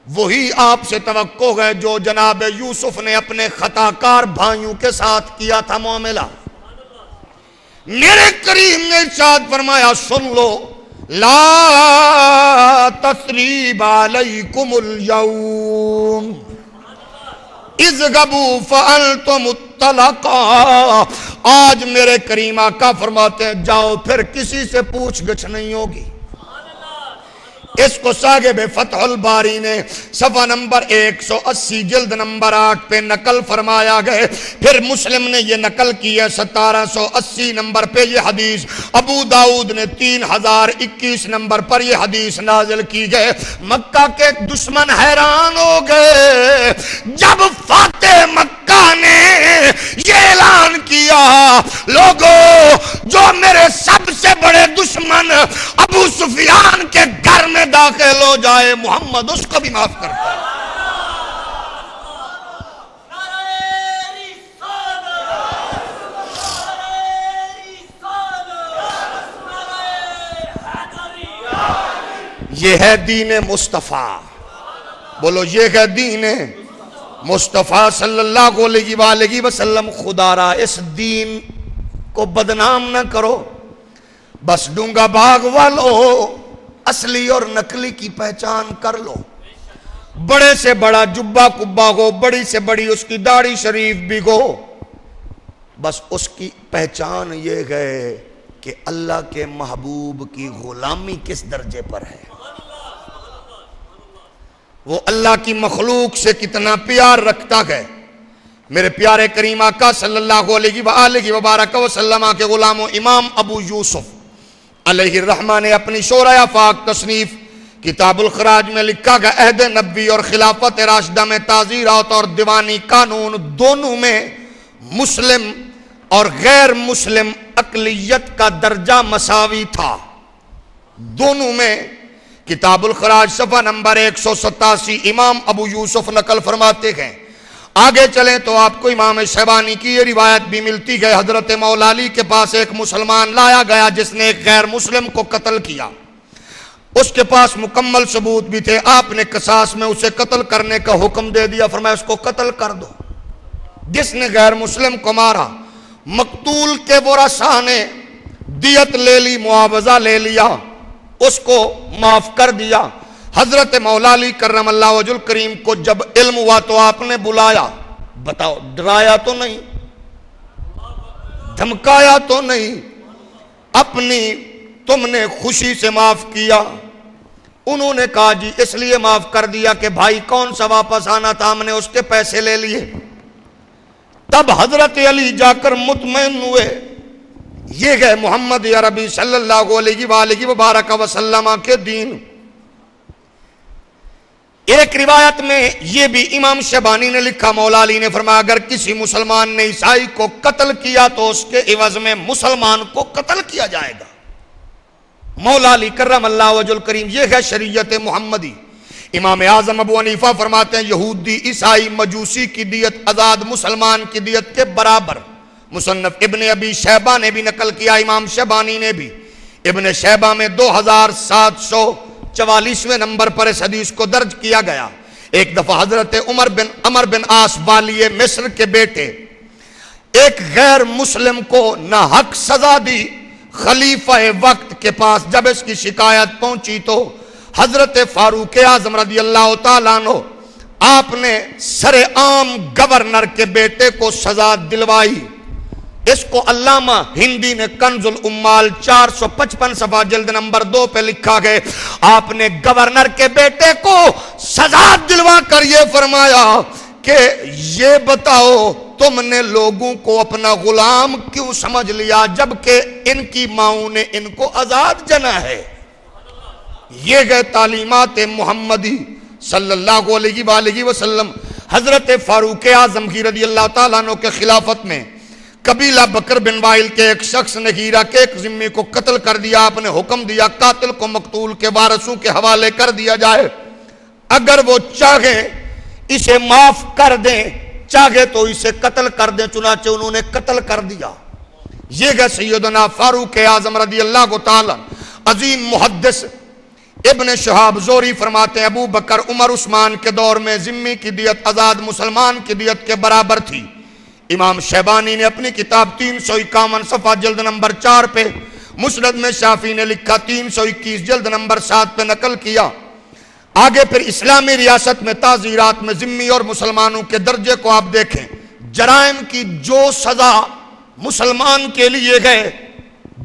وہی آپ سے توقع ہے جو جناب یوسف نے اپنے خطا کار بھائیوں کے ساتھ کیا تھا معاملہ۔ میرے کریم نے ارشاد فرمایا سن لو، لا تثریب علیکم اليوم اذهبوا فانتم الطلقاء۔ آج میرے کریم آقا فرماتے ہیں جاؤ پھر کسی سے پوچھ گچھ نہیں ہوگی۔ اس کو صاحب فتح الباری نے صفحہ نمبر 180 جلد نمبر 8 پہ نقل فرمایا گئے۔ پھر مسلم نے یہ نقل کی ہے 1780 نمبر پہ یہ حدیث، ابو داؤد نے 3021 نمبر پر یہ حدیث نازل کی گئے۔ مکہ کے دشمن حیران ہو گئے جب فاتح مکہ نے یہ اعلان کیا، لوگوں جو میرے سب سے بڑے دشمن ابو سفیان کے گھر میں داخل ہو جائے محمد اس کو بھی معاف کرتا ہے۔ یہ ہے دین مصطفیٰ، بولو یہ ہے دین مصطفیٰ صلی اللہ علیہ وآلہ وسلم۔ خدا را اس دین کو بدنام نہ کرو، بس ڈونگا باغ والو اصلی اور نقلی کی پہچان کر لو۔ بڑے سے بڑا جبہ کبا ہو، بڑی سے بڑی اس کی داڑھی شریف بھی ہو، بس اس کی پہچان یہ ہے کہ اللہ کے محبوب کی غلامی کس درجے پر ہے، وہ اللہ کی مخلوق سے کتنا پیار رکھتا ہے۔ میرے پیارے کریم آقا صلی اللہ علیہ وآلہ وبارک وسلم کے غلام و امام ابو یوسف علیہ الرحمہ نے اپنی شورۂ آفاق تصنیف کتاب الخراج میں لکھا کہ عہد نبوی اور خلافت راشدہ میں تعزیرات اور دیوانی قانون دونوں میں مسلم اور غیر مسلم اقلیت کا درجہ مساوی تھا، دونوں میں۔ کتاب الخراج صفحہ نمبر 187 امام ابو یوسف نقل فرماتے ہیں۔ آگے چلیں تو آپ کو امام شیبانی کی یہ روایت بھی ملتی ہے، حضرت مولا علی کے پاس ایک مسلمان لایا گیا جس نے ایک غیر مسلم کو قتل کیا، اس کے پاس مکمل ثبوت بھی تھے، آپ نے قصاص میں اسے قتل کرنے کا حکم دے دیا، فرمایا اس کو قتل کر دو۔ جس نے غیر مسلم کو مارا، مقتول کے ورثاء نے دیت لے لی، معاوضہ لے لیا، اس کو معاف کر دیا۔ حضرت مولا علی کرم اللہ وجہ الکریم کو جب علم ہوا تو آپ نے بلایا، بتاؤ ڈرایا تو نہیں، دھمکایا تو نہیں، اپنی تم نے خوشی سے معاف کیا۔ انہوں نے کہا جی اس لیے معاف کر دیا کہ بھائی کون سا واپس آنا تھا، ہم نے اس کے پیسے لے لیے۔ تب حضرت علی جا کر مطمئن ہوئے، یہ ہے محمد عربی صلی اللہ علیہ وآلہ وبارک وسلم کے دین۔ ایک روایت میں یہ بھی امام شیبانی نے لکھا، مولا علی نے فرمایا اگر کسی مسلمان نے عیسائی کو قتل کیا تو اس کے عوض میں مسلمان کو قتل کیا جائے گا۔ مولا علی کرم اللہ وجہ الکریم، یہ ہے شریعت محمدی۔ امام اعظم ابو حنیفہ فرماتے ہیں یہودی، عیسائی، مجوسی کی دیت آزاد مسلمان کی دیت کے برابر۔ مصنف ابن ابی شیبہ نے بھی نقل کیا، امام شیبانی نے بھی۔ ابن شیبہ میں 2744 نمبر پر اس حدیث کو درج کیا گیا۔ ایک دفعہ حضرت عمر بن عاص والی مصر کے بیٹے ایک غیر مسلم کو ناحق سزا دی، خلیفہ وقت کے پاس جب اس کی شکایت پہنچی تو حضرت فاروق اعظم رضی اللہ تعالیٰ عنہ آپ نے سر عام گورنر کے بیٹے کو سزا دلوائی۔ اس کو علامہ ہندی نے کنز الامال 455 صفحہ جلد نمبر 2 پہ لکھا گئے، آپ نے گورنر کے بیٹے کو سزا دلوا کر یہ فرمایا کہ یہ بتاؤ تم نے لوگوں کو اپنا غلام کیوں سمجھ لیا جبکہ ان کی ماؤں نے ان کو آزاد جنا ہے۔ یہ گئے تعلیمات محمدی صلی اللہ علیہ وآلہ وسلم حضرت فاروق اعظم کی رضی اللہ تعالیٰ عنہ کے خلافت میں قبیلہ بکر بن وائل کے ایک شخص نے ہیرا کے ایک ذمہ کو قتل کر دیا. آپ نے حکم دیا قاتل کو مقتول کے وارثوں کے حوالے کر دیا جائے. اگر وہ چاہے اسے معاف کر دیں, چاہے تو اسے قتل کر دیں. چنانچہ انہوں نے قتل کر دیا. یہ ہے سیدنا فاروق اعظم رضی اللہ تعالیٰ. عظیم محدث ابن شہاب زوری فرماتے ہیں ابو بکر عمر عثمان کے دور میں ذمہ کی دیت آزاد مسلمان کی دیت کے برابر تھی. امام شیبانی نے اپنی کتاب 351 صفحہ جلد نمبر 4 پہ, مسند میں شافعی نے لکھا 321 جلد نمبر 7 پہ نقل کیا. آگے پھر اسلامی ریاست میں تعزیرات میں ذمہ اور مسلمانوں کے درجے کو آپ دیکھیں. جرائم کی جو سزا مسلمان کے لیے ہے,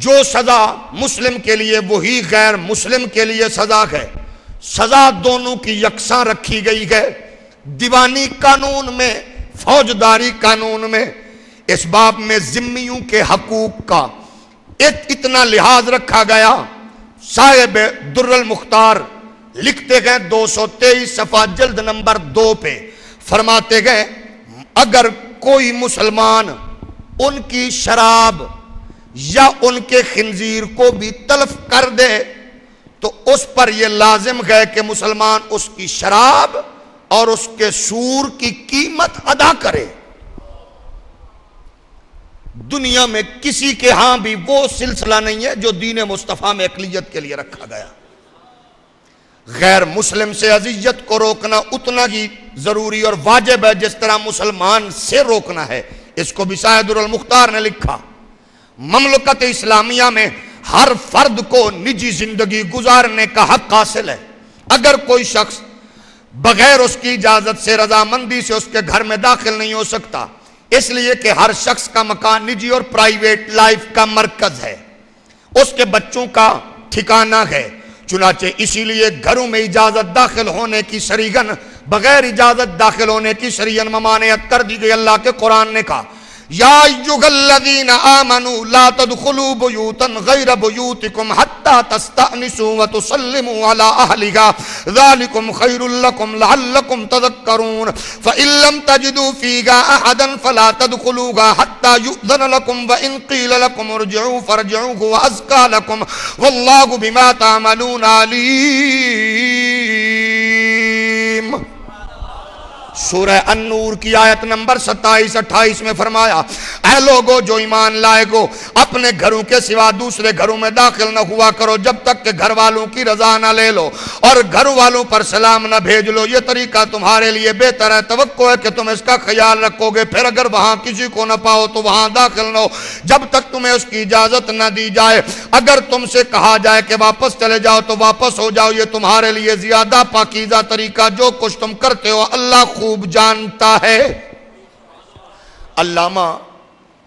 جو سزا مسلم کے لیے وہی غیر مسلم کے لیے سزا ہے. سزا دونوں کی یکساں رکھی گئی ہے. دیوانی قانون میں, فوجداری قانون میں اس باب میں ذمیوں کے حقوق کا اتنا لحاظ رکھا گیا. صاحب در المختار لکھتے گئے 223 صفحہ جلد نمبر 2 پہ فرماتے گئے اگر کوئی مسلمان ان کی شراب یا ان کے خنزیر کو بھی تلف کر دے تو اس پر یہ لازم ہے کہ مسلمان اس کی شراب اور اس کے سور کی قیمت ادا کرے. دنیا میں کسی کے ہاں بھی وہ سلسلہ نہیں ہے جو دین مصطفیٰ میں اقلیت کے لیے رکھا گیا. غیر مسلم سے اذیت کو روکنا اتنا ہی ضروری اور واجب ہے جس طرح مسلمان سے روکنا ہے. اس کو بھی صاحب در المختار نے لکھا. مملکت اسلامیہ میں ہر فرد کو نجی زندگی گزارنے کا حق حاصل ہے. اگر کوئی شخص بغیر اس کی اجازت سے رضامندی سے اس کے گھر میں داخل نہیں ہو سکتا, اس لیے کہ ہر شخص کا مکان نجی اور پرائیویٹ لائف کا مرکز ہے, اس کے بچوں کا ٹھکانہ ہے. چنانچہ اسی لیے گھروں میں اجازت داخل ہونے کی شریعن بغیر اجازت داخل ہونے کی شریعن ممانعت کر دی گئی. اللہ کے قرآن نے کہا یا ایھا الذین آمنوا لا تدخلوا بیوتا غیر بیوتکم حتی تستأنسوا وتسلموا علی اہلہا ذالکم خیر لکم لعلکم تذکرون فإن لم تجدوا فیہا احدا فلا تدخلوها حتی یؤذن لکم وإن قیل لکم ارجعوا فارجعوا هو ازکیٰ لکم واللہ بما تعملون علیم. سورہ النور کی آیت نمبر 27-28 میں فرمایا اے لوگو جو ایمان لائے گو اپنے گھروں کے سوا دوسرے گھروں میں داخل نہ ہوا کرو جب تک کہ گھر والوں کی رضا نہ لے لو اور گھر والوں پر سلام نہ بھیج لو. یہ طریقہ تمہارے لیے بہتر ہے. توقع ہے کہ تم اس کا خیال رکھو گے. پھر اگر وہاں کسی کو نہ پاؤ تو وہاں داخل نہ ہو جب تک تمہیں اس کی اجازت نہ دی جائے. اگر تم سے کہا جائے کہ واپس چلے جاؤ تو واپس ہو جاؤ. یہ تمہارے لیے زیادہ پاکیزہ طریقہ. جو کچھ تم کرتے ہو اللہ خوب جانتا ہے. علامہ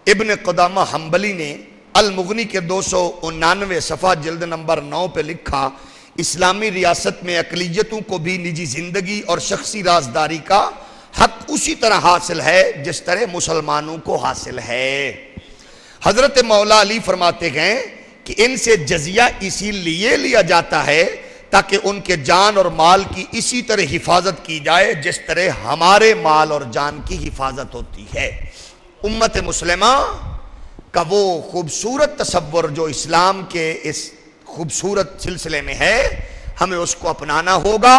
ابن قدامہ حنبلی نے المغنی کے 299 صفحہ جلد نمبر 9 پہ لکھا اسلامی ریاست میں اقلیتوں کو بھی نجی زندگی اور شخصی رازداری کا حق اسی طرح حاصل ہے جس طرح مسلمانوں کو حاصل ہے. حضرت مولا علی فرماتے ہیں کہ ان سے جزیہ اسی لیے لیا جاتا ہے تاکہ ان کے جان اور مال کی اسی طرح حفاظت کی جائے جس طرح ہمارے مال اور جان کی حفاظت ہوتی ہے. امت مسلمہ کا وہ خوبصورت تصور جو اسلام کے اس خوبصورت سلسلے میں ہے ہمیں اس کو اپنانا ہوگا.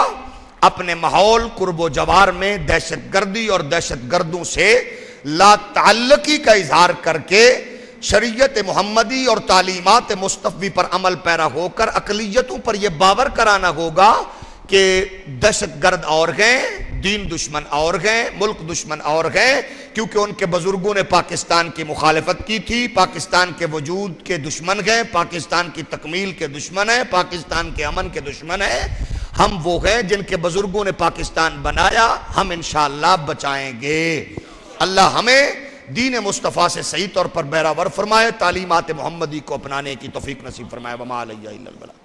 اپنے ماحول قرب و جوار میں دہشت گردی اور دہشت گردوں سے لا تعلقی کا اظہار کر کے شریعت محمدی اور تعلیمات مصطفی پر عمل پیرا ہو کر اقلیتوں پر یہ باور کرانا ہوگا کہ دہشت گرد اور ہیں, دین دشمن اور ہیں, ملک دشمن اور ہیں, کیونکہ ان کے بزرگوں نے پاکستان کی مخالفت کی تھی, پاکستان کے وجود کے دشمن ہیں, پاکستان کی تکمیل کے دشمن ہیں, پاکستان کے امن کے دشمن ہیں. ہم وہ ہیں جن کے بزرگوں نے پاکستان بنایا, ہم انشاءاللہ بچائیں گے. اللہ ہمیں دین مصطفیٰ سے صحیح طور پر بہراور فرمائے, تعلیمات محمدی کو اپنانے کی توفیق نصیب فرمائے. وما علیہ الا البلاغ.